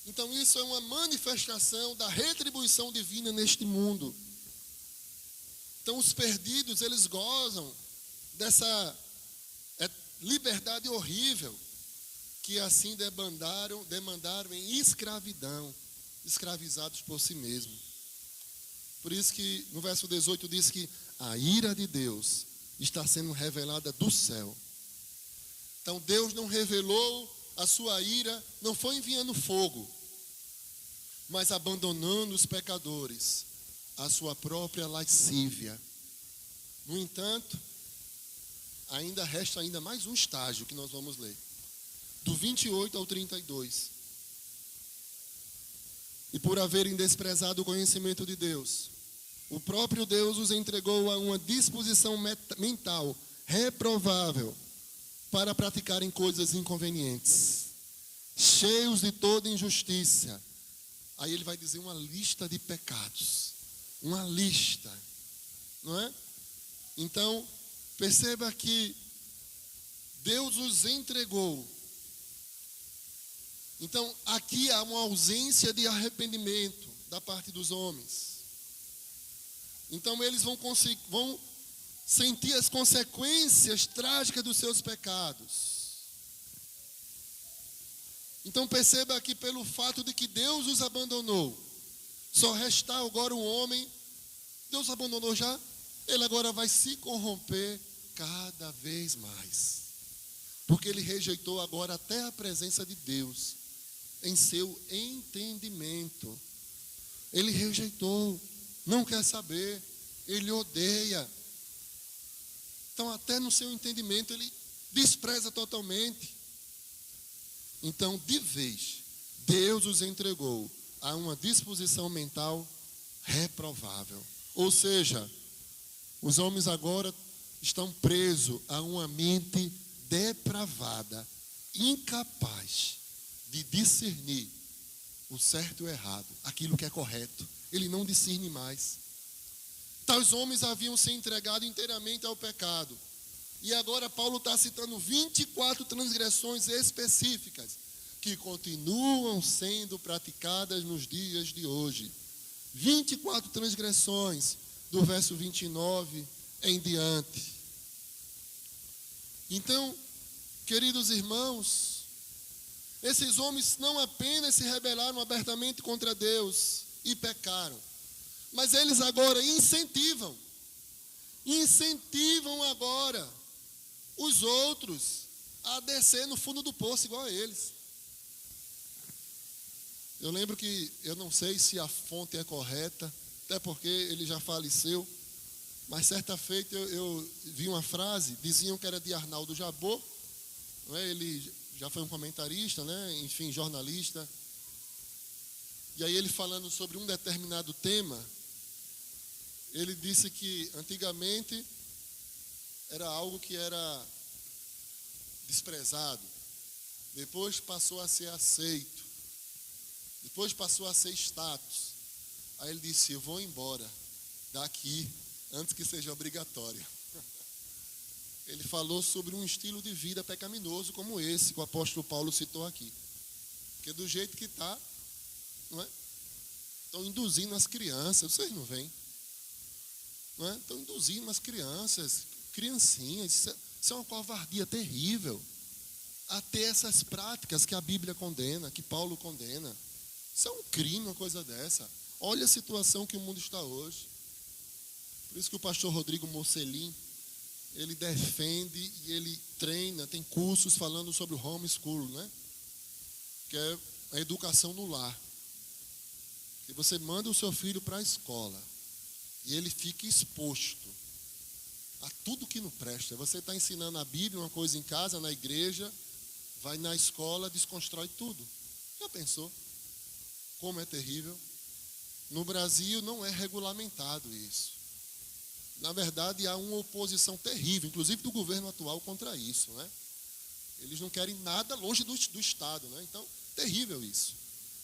Então isso é uma manifestação da retribuição divina neste mundo. Então os perdidos, eles gozam dessa liberdade horrível que assim demandaram em escravidão, escravizados por si mesmos. Por isso que no verso 18 diz que a ira de Deus está sendo revelada do céu. Então Deus não revelou a sua ira, não foi enviando fogo, mas abandonando os pecadores à sua própria lascívia. No entanto, ainda resta mais um estágio que nós vamos ler, do 28 ao 32. E por haverem desprezado o conhecimento de Deus, o próprio Deus os entregou a uma disposição mental reprovável para praticarem coisas inconvenientes, cheios de toda injustiça. Aí ele vai dizer uma lista de pecados, uma lista, não é? Então, perceba que Deus os entregou. Então, aqui há uma ausência de arrependimento da parte dos homens. Então eles vão sentir as consequências trágicas dos seus pecados. Então perceba que pelo fato de que Deus os abandonou, só resta agora um homem. Deus abandonou já, ele agora vai se corromper cada vez mais. Porque ele rejeitou agora até a presença de Deus em seu entendimento. Ele rejeitou, não quer saber, ele odeia. Então até no seu entendimento ele despreza totalmente. Então, de vez, Deus os entregou a uma disposição mental reprovável. Ou seja, os homens agora estão presos a uma mente depravada, incapaz de discernir o certo e o errado, aquilo que é correto. Ele não discerne mais. Tais homens haviam se entregado inteiramente ao pecado. E agora Paulo está citando 24 transgressões específicas que continuam sendo praticadas nos dias de hoje. 24 transgressões do verso 29 em diante. Então, queridos irmãos, esses homens não apenas se rebelaram abertamente contra Deus e pecaram, mas eles agora incentivam agora os outros a descer no fundo do poço igual a eles. Eu lembro que, eu não sei se a fonte é correta, até porque ele já faleceu, mas certa feita eu vi uma frase, diziam que era de Arnaldo Jabor, não é? Ele já foi um comentarista, né? Enfim, jornalista. E aí ele falando sobre um determinado tema, ele disse que antigamente era algo que era desprezado, depois passou a ser aceito, depois passou a ser status. Aí ele disse: eu vou embora daqui antes que seja obrigatório. Ele falou sobre um estilo de vida pecaminoso como esse que o apóstolo Paulo citou aqui. Porque do jeito que está, não é? Estão induzindo as crianças, vocês não veem? Não é? Estão induzindo as criancinhas, isso é uma covardia terrível. Até essas práticas que a Bíblia condena, que Paulo condena. Isso é um crime, uma coisa dessa. Olha a situação que o mundo está hoje. Por isso que o pastor Rodrigo Mocelin, ele defende e ele treina, tem cursos falando sobre o homeschool, né? Que é a educação no lar. Que você manda o seu filho para a escola e ele fica exposto a tudo que não presta. Você está ensinando a Bíblia, uma coisa em casa, na igreja, vai na escola, desconstrói tudo. Já pensou? Como é terrível. No Brasil não é regulamentado isso. Na verdade, há uma oposição terrível, inclusive do governo atual, contra isso, né? Eles não querem nada longe do Estado, né? Então, terrível isso.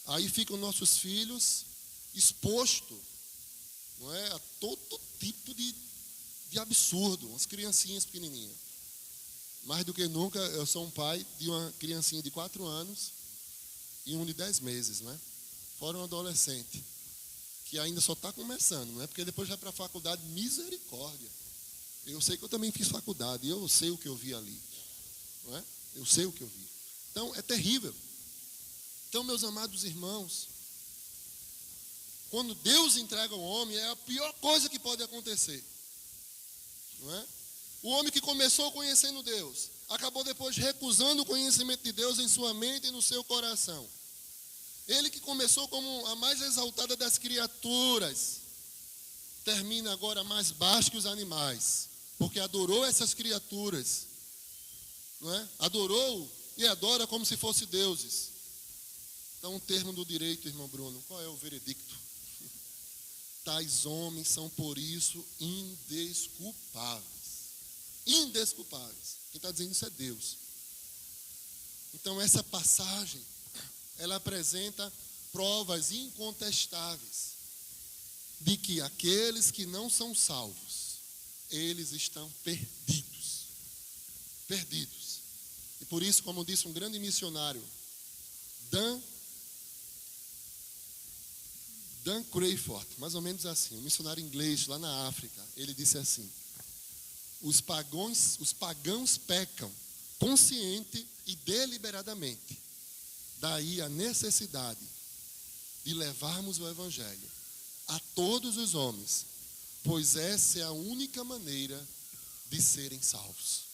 Aí ficam nossos filhos expostos, não é, a todo tipo de absurdo, umas criancinhas pequenininhas. Mais do que nunca, eu sou um pai de uma criancinha de 4 anos e um de 10 meses, né? Fora um adolescente, que ainda só está começando, não é? Porque depois vai para a faculdade, misericórdia. Eu sei que eu também fiz faculdade, e eu sei o que eu vi ali, não é? Eu sei o que eu vi. Então, é terrível. Então, meus amados irmãos, quando Deus entrega o homem, é a pior coisa que pode acontecer, não é? O homem que começou conhecendo Deus, acabou depois recusando o conhecimento de Deus em sua mente e no seu coração. Ele que começou como a mais exaltada das criaturas, termina agora mais baixo que os animais, porque adorou essas criaturas, não é? Adorou e adora como se fossem deuses. Então, um termo do direito, irmão Bruno, qual é o veredicto? Tais homens são, por isso, indesculpáveis. Indesculpáveis. Quem está dizendo isso é Deus. Então, essa passagem, ela apresenta provas incontestáveis de que aqueles que não são salvos, eles estão perdidos. Perdidos. E por isso, como disse um grande missionário, Dan Dan Crayford, mais ou menos assim, um missionário inglês lá na África, ele disse assim: os pagãos pecam consciente e deliberadamente. Daí a necessidade de levarmos o Evangelho a todos os homens, pois essa é a única maneira de serem salvos.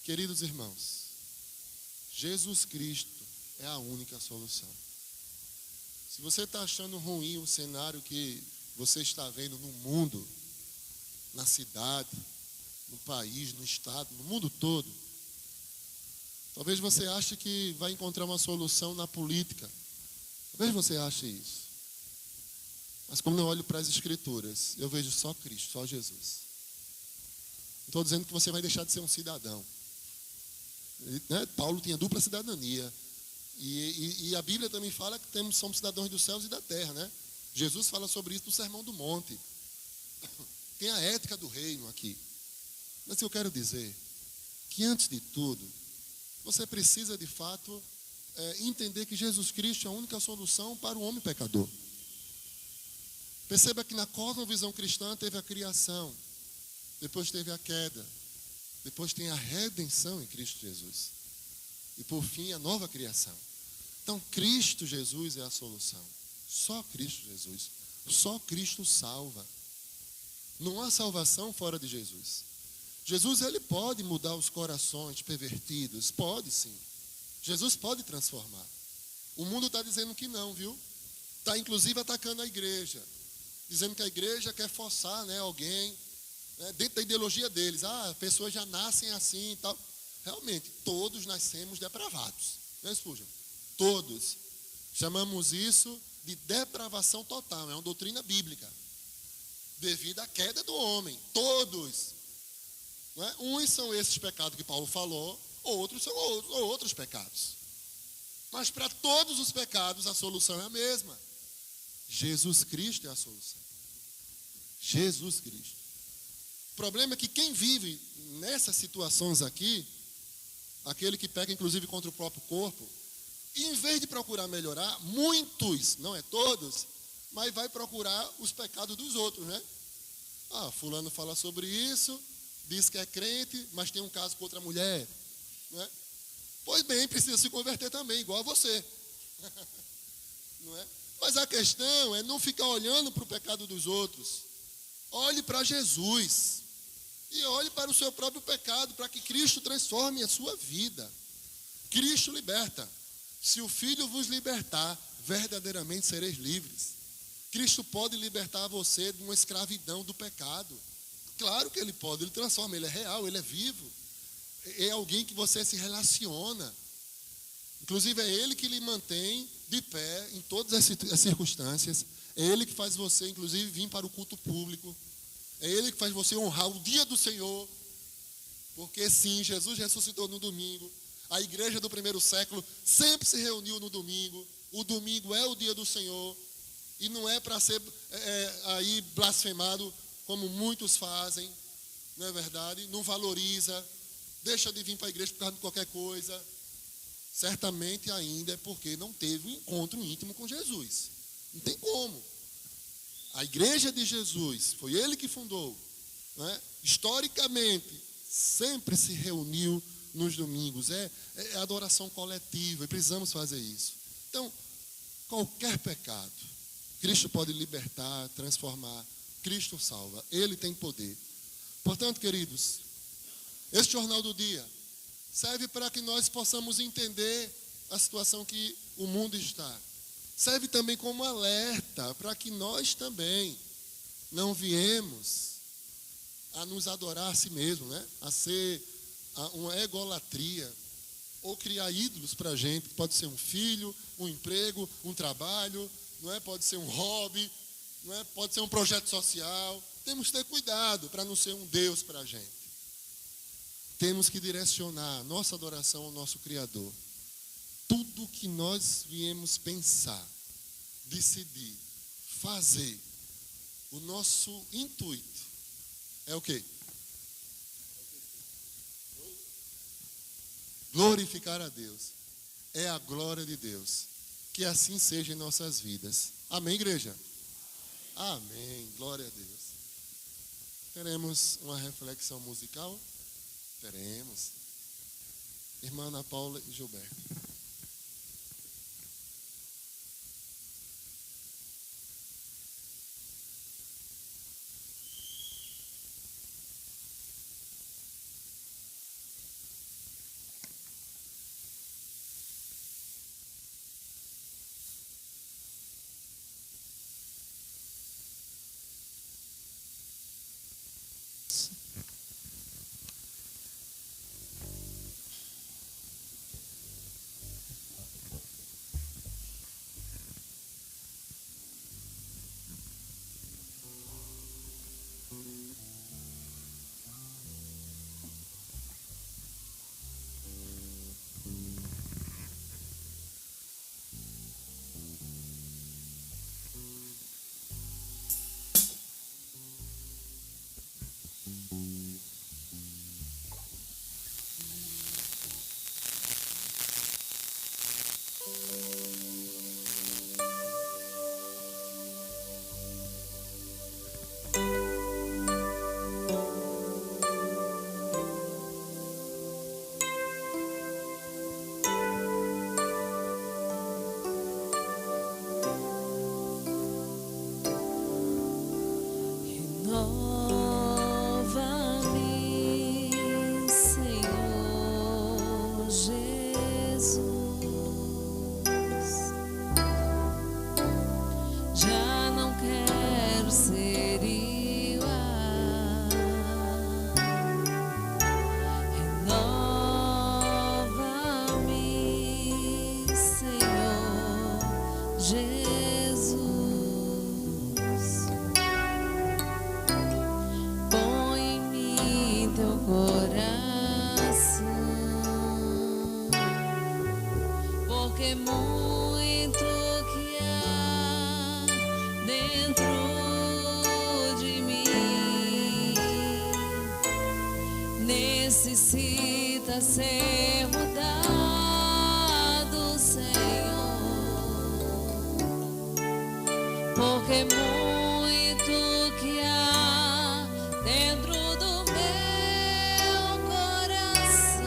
Queridos irmãos, Jesus Cristo é a única solução. Se você está achando ruim o cenário que você está vendo no mundo, na cidade, no país, no estado, no mundo todo, talvez você ache que vai encontrar uma solução na política. Talvez você ache isso. Mas quando eu olho para as Escrituras, eu vejo só Cristo, só Jesus. Não estou dizendo que você vai deixar de ser um cidadão. Paulo tinha dupla cidadania. E a Bíblia também fala que somos cidadãos dos céus e da terra, né? Jesus fala sobre isso no Sermão do Monte. Tem a ética do reino aqui. Mas eu quero dizer que, antes de tudo, você precisa, de fato, entender que Jesus Cristo é a única solução para o homem pecador. Perceba que na cosmovisão cristã teve a criação, depois teve a queda, depois tem a redenção em Cristo Jesus. E por fim, a nova criação. Então, Cristo Jesus é a solução. Só Cristo Jesus. Só Cristo salva. Não há salvação fora de Jesus. Jesus, ele pode mudar os corações pervertidos. Pode sim. Jesus pode transformar. O mundo está dizendo que não, viu? Está inclusive atacando a igreja. Dizendo que a igreja quer forçar, né, alguém, né, dentro da ideologia deles. Pessoas já nascem assim e tal. Realmente, todos nascemos depravados. Não é, Spurgeon? Todos. Chamamos isso de depravação total. É uma doutrina bíblica. Devido à queda do homem. Todos. Não é? Uns são esses pecados que Paulo falou, outros são outros pecados. Mas para todos os pecados a solução é a mesma. Jesus Cristo é a solução. Jesus Cristo. O problema é que quem vive nessas situações aqui, aquele que peca inclusive contra o próprio corpo, em vez de procurar melhorar, muitos, não é todos, mas vai procurar os pecados dos outros, né? Fulano fala sobre isso, diz que é crente, mas tem um caso com outra mulher, né? Pois bem, precisa se converter também, igual a você. Não é? Mas a questão é não ficar olhando para o pecado dos outros. Olhe para Jesus. E olhe para o seu próprio pecado, para que Cristo transforme a sua vida. Cristo liberta. Se o Filho vos libertar, verdadeiramente sereis livres. Cristo pode libertar você de uma escravidão do pecado. Claro que Ele pode, Ele transforma, Ele é real, Ele é vivo. É alguém que você se relaciona. Inclusive é Ele que lhe mantém de pé em todas as circunstâncias. É Ele que faz você, inclusive, vir para o culto público. É Ele que faz você honrar o dia do Senhor. Porque sim, Jesus ressuscitou no domingo. A igreja do primeiro século sempre se reuniu no domingo. O domingo é o dia do Senhor. E não é para ser aí blasfemado como muitos fazem. Não é verdade? Não valoriza. Deixa de vir para a igreja por causa de qualquer coisa. Certamente ainda é porque não teve um encontro íntimo com Jesus. Não tem como. A igreja de Jesus, foi Ele que fundou, né? Historicamente, sempre se reuniu nos domingos. É adoração coletiva e precisamos fazer isso. Então, qualquer pecado, Cristo pode libertar, transformar. Cristo salva. Ele tem poder. Portanto, queridos, este Jornal do Dia serve para que nós possamos entender a situação que o mundo está. Serve também como alerta para que nós também não viemos a nos adorar a si mesmo, né? A ser uma egolatria ou criar ídolos para a gente. Pode ser um filho, um emprego, um trabalho, não é? Pode ser um hobby, não é? Pode ser um projeto social. Temos que ter cuidado para não ser um Deus para a gente. Temos que direcionar nossa adoração ao nosso Criador. Tudo que nós viemos pensar, decidir, fazer, o nosso intuito é o quê? Glorificar a Deus. É a glória de Deus. Que assim seja em nossas vidas. Amém, igreja? Amém. Glória a Deus. Teremos uma reflexão musical? Teremos. Irmã Ana Paula e Gilberto. Renova-me, Senhor Jesus. Já não quero ser igual. Renova-me, Senhor Jesus. Põe em mim teu coração, porque muito que há dentro de mim necessita ser mudado, Senhor, porque muito que há dentro do meu coração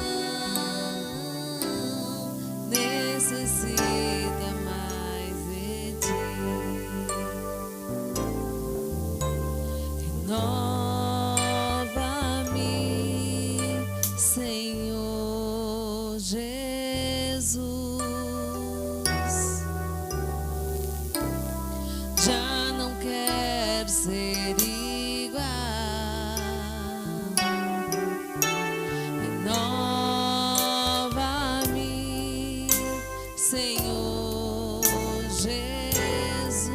necessita mais de ti. Renova-me, Senhor Jesus. Já não quero ser igual. Renova-me, Senhor Jesus.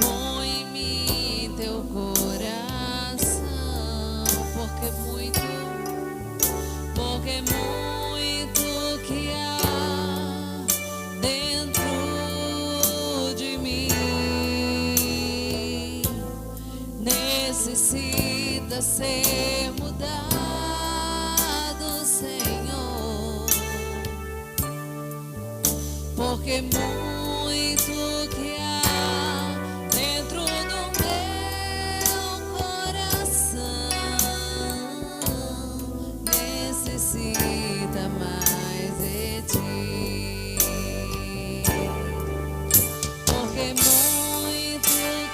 Põe em mim teu coração, porque muito que há dentro de mim necessita ser mudado, Senhor, porque muito que há dentro do meu coração necessita mais de ti. Porque muito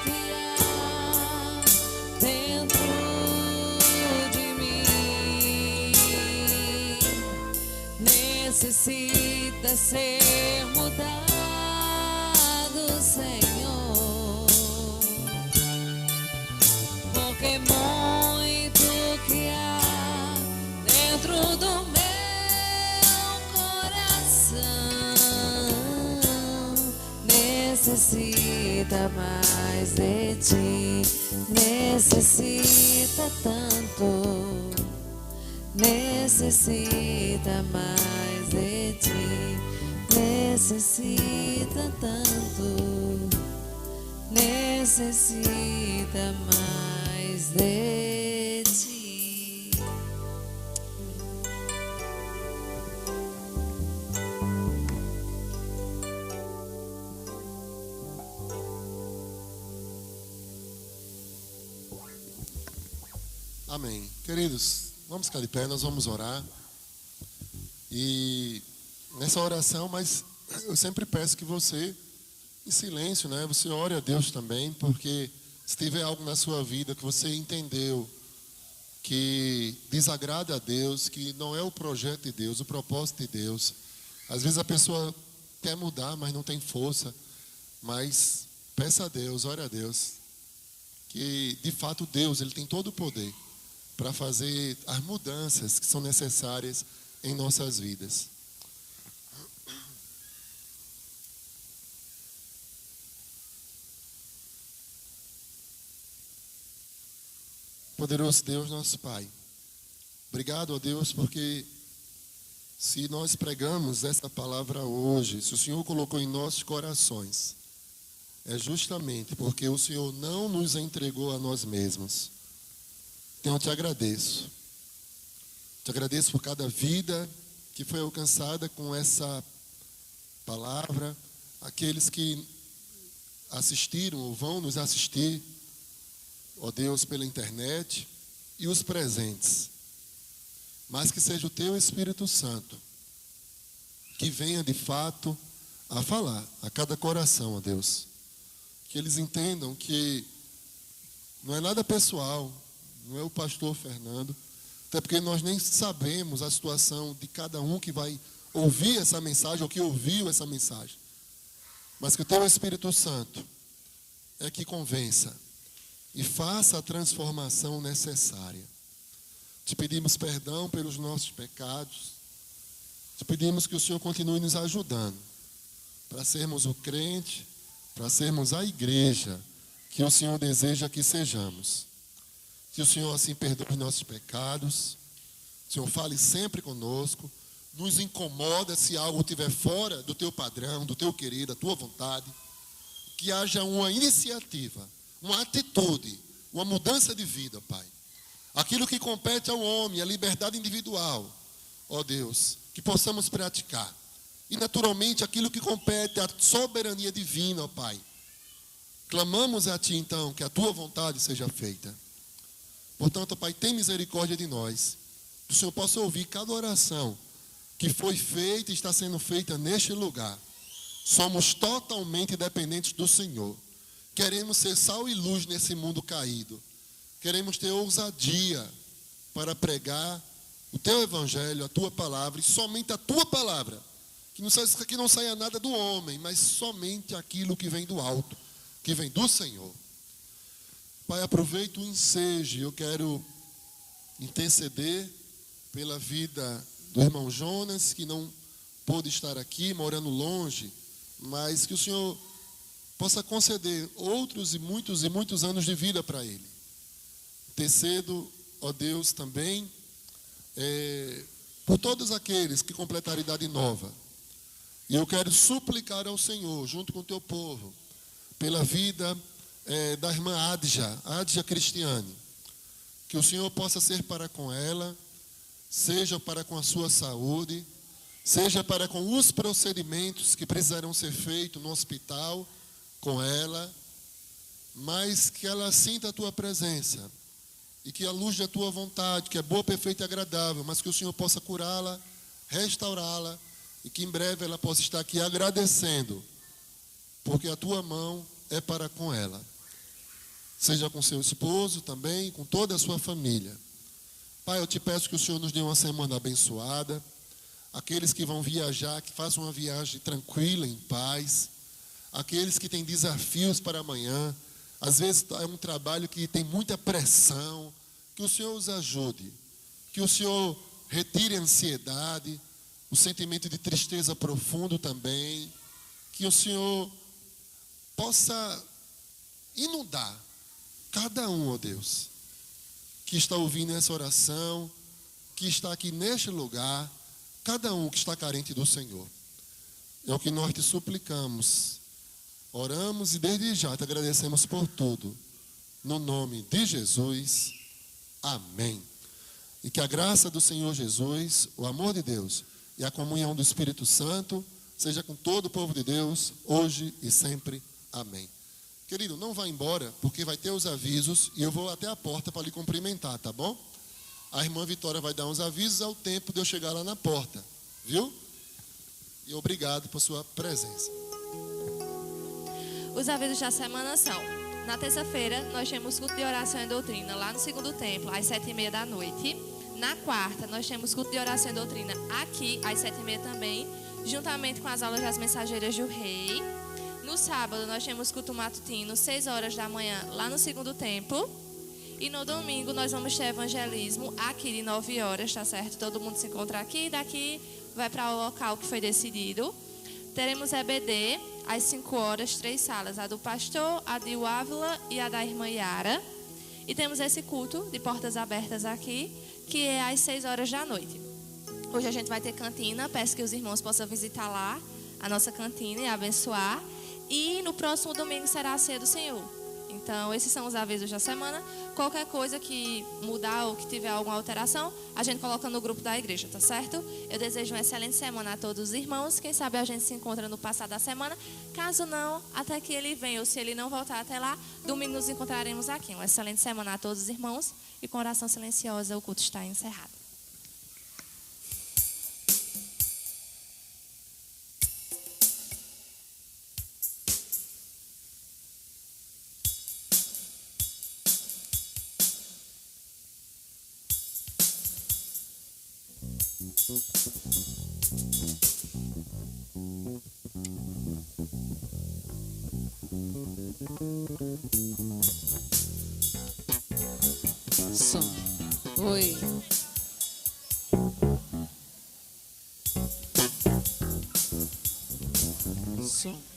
que há dentro de mim necessita ser mudado, Senhor, porque muito que há dentro do meu coração necessita mais de ti, necessita tanto, necessita mais de ti, necessita tanto, necessita mais de ti. Amém. Queridos, vamos ficar de pé, nós vamos orar. E nessa oração, mas eu sempre peço que você, em silêncio, né? Você ore a Deus também, porque se tiver algo na sua vida que você entendeu que desagrada a Deus, que não é o projeto de Deus, o propósito de Deus. Às vezes a pessoa quer mudar, mas não tem força. Mas peça a Deus, ore a Deus, que de fato Deus, Ele tem todo o poder para fazer as mudanças que são necessárias em nossas vidas. Poderoso Deus, nosso Pai, obrigado a Deus, porque se nós pregamos essa palavra hoje, se o Senhor colocou em nossos corações, é justamente porque o Senhor não nos entregou a nós mesmos. Então eu te agradeço. Te agradeço por cada vida que foi alcançada com essa palavra, aqueles que assistiram ou vão nos assistir, ó Deus, pela internet, e os presentes. Mas que seja o Teu Espírito Santo que venha de fato a falar a cada coração, ó Deus. Que eles entendam que não é nada pessoal, não é o pastor Fernando, até porque nós nem sabemos a situação de cada um que vai ouvir essa mensagem ou que ouviu essa mensagem. Mas que o Teu Espírito Santo é que convença e faça a transformação necessária. Te pedimos perdão pelos nossos pecados. Te pedimos que o Senhor continue nos ajudando para sermos o crente, para sermos a igreja que o Senhor deseja que sejamos. Que o Senhor assim perdoe os nossos pecados. O Senhor fale sempre conosco. Nos incomoda se algo estiver fora do Teu padrão, do Teu querer, da Tua vontade. Que haja uma iniciativa, uma atitude, uma mudança de vida, Pai. Aquilo que compete ao homem, a liberdade individual, ó Deus, que possamos praticar. E naturalmente aquilo que compete à soberania divina, ó Pai. Clamamos a Ti então, que a Tua vontade seja feita. Portanto, Pai, tem misericórdia de nós. Que o Senhor possa ouvir cada oração que foi feita e está sendo feita neste lugar. Somos totalmente dependentes do Senhor. Queremos ser sal e luz nesse mundo caído. Queremos ter ousadia para pregar o Teu Evangelho, a Tua palavra, e somente a Tua palavra. Que não saia nada do homem, mas somente aquilo que vem do alto, que vem do Senhor. Pai, aproveito o ensejo. Eu quero interceder pela vida do irmão Jonas, que não pôde estar aqui, morando longe, mas que o Senhor possa conceder outros e muitos anos de vida para ele. Intercedo, ó Deus, também por todos aqueles que completaram idade nova. E eu quero suplicar ao Senhor, junto com o Teu povo, pela vida da irmã Adja Cristiane, que o Senhor possa ser para com ela, seja para com a sua saúde, seja para com os procedimentos que precisarão ser feitos no hospital com ela, mas que ela sinta a Tua presença e que a luz da Tua vontade, que é boa, perfeita e agradável, mas que o Senhor possa curá-la, restaurá-la e que em breve ela possa estar aqui agradecendo, porque a Tua mão é para com ela. Seja com seu esposo também, com toda a sua família. Pai, eu Te peço que o Senhor nos dê uma semana abençoada. Aqueles que vão viajar, que façam uma viagem tranquila, em paz. Aqueles que têm desafios para amanhã. Às vezes é um trabalho que tem muita pressão. Que o Senhor os ajude. Que o Senhor retire a ansiedade, o sentimento de tristeza profundo também. Que o Senhor possa inundar cada um, ó Deus, que está ouvindo essa oração, que está aqui neste lugar, cada um que está carente do Senhor. É o que nós Te suplicamos. Oramos e desde já Te agradecemos por tudo. No nome de Jesus. Amém. E que a graça do Senhor Jesus, o amor de Deus e a comunhão do Espírito Santo seja com todo o povo de Deus, hoje e sempre. Amém. Querido, não vá embora, porque vai ter os avisos e eu vou até a porta para lhe cumprimentar, tá bom? A irmã Vitória vai dar uns avisos ao tempo de eu chegar lá na porta, viu? E obrigado por sua presença. Os avisos da semana são: na terça-feira, nós temos culto de oração e doutrina lá no segundo templo, às 7h30 da noite. Na quarta, nós temos culto de oração e doutrina aqui, às 7h30 também, juntamente com as aulas das mensageiras do rei. No sábado, nós temos culto matutino, 6 horas da manhã, lá no segundo templo. E no domingo, nós vamos ter evangelismo aqui de 9 horas, tá certo? Todo mundo se encontra aqui, daqui vai para o local que foi decidido. Teremos EBD às 5 horas, 3 salas, a do pastor, a de Ávila e a da irmã Yara. E temos esse culto de portas abertas aqui, que é às 6 horas da noite. Hoje a gente vai ter cantina, peço que os irmãos possam visitar lá a nossa cantina e abençoar. E no próximo domingo será a ceia do Senhor. Então, esses são os avisos da semana. Qualquer coisa que mudar ou que tiver alguma alteração, a gente coloca no grupo da igreja, tá certo? Eu desejo uma excelente semana a todos os irmãos. Quem sabe a gente se encontra no passar da semana. Caso não, até que ele venha, ou se ele não voltar até lá, domingo nos encontraremos aqui. Uma excelente semana a todos os irmãos. E com oração silenciosa, o culto está encerrado. Som. Oi. Som.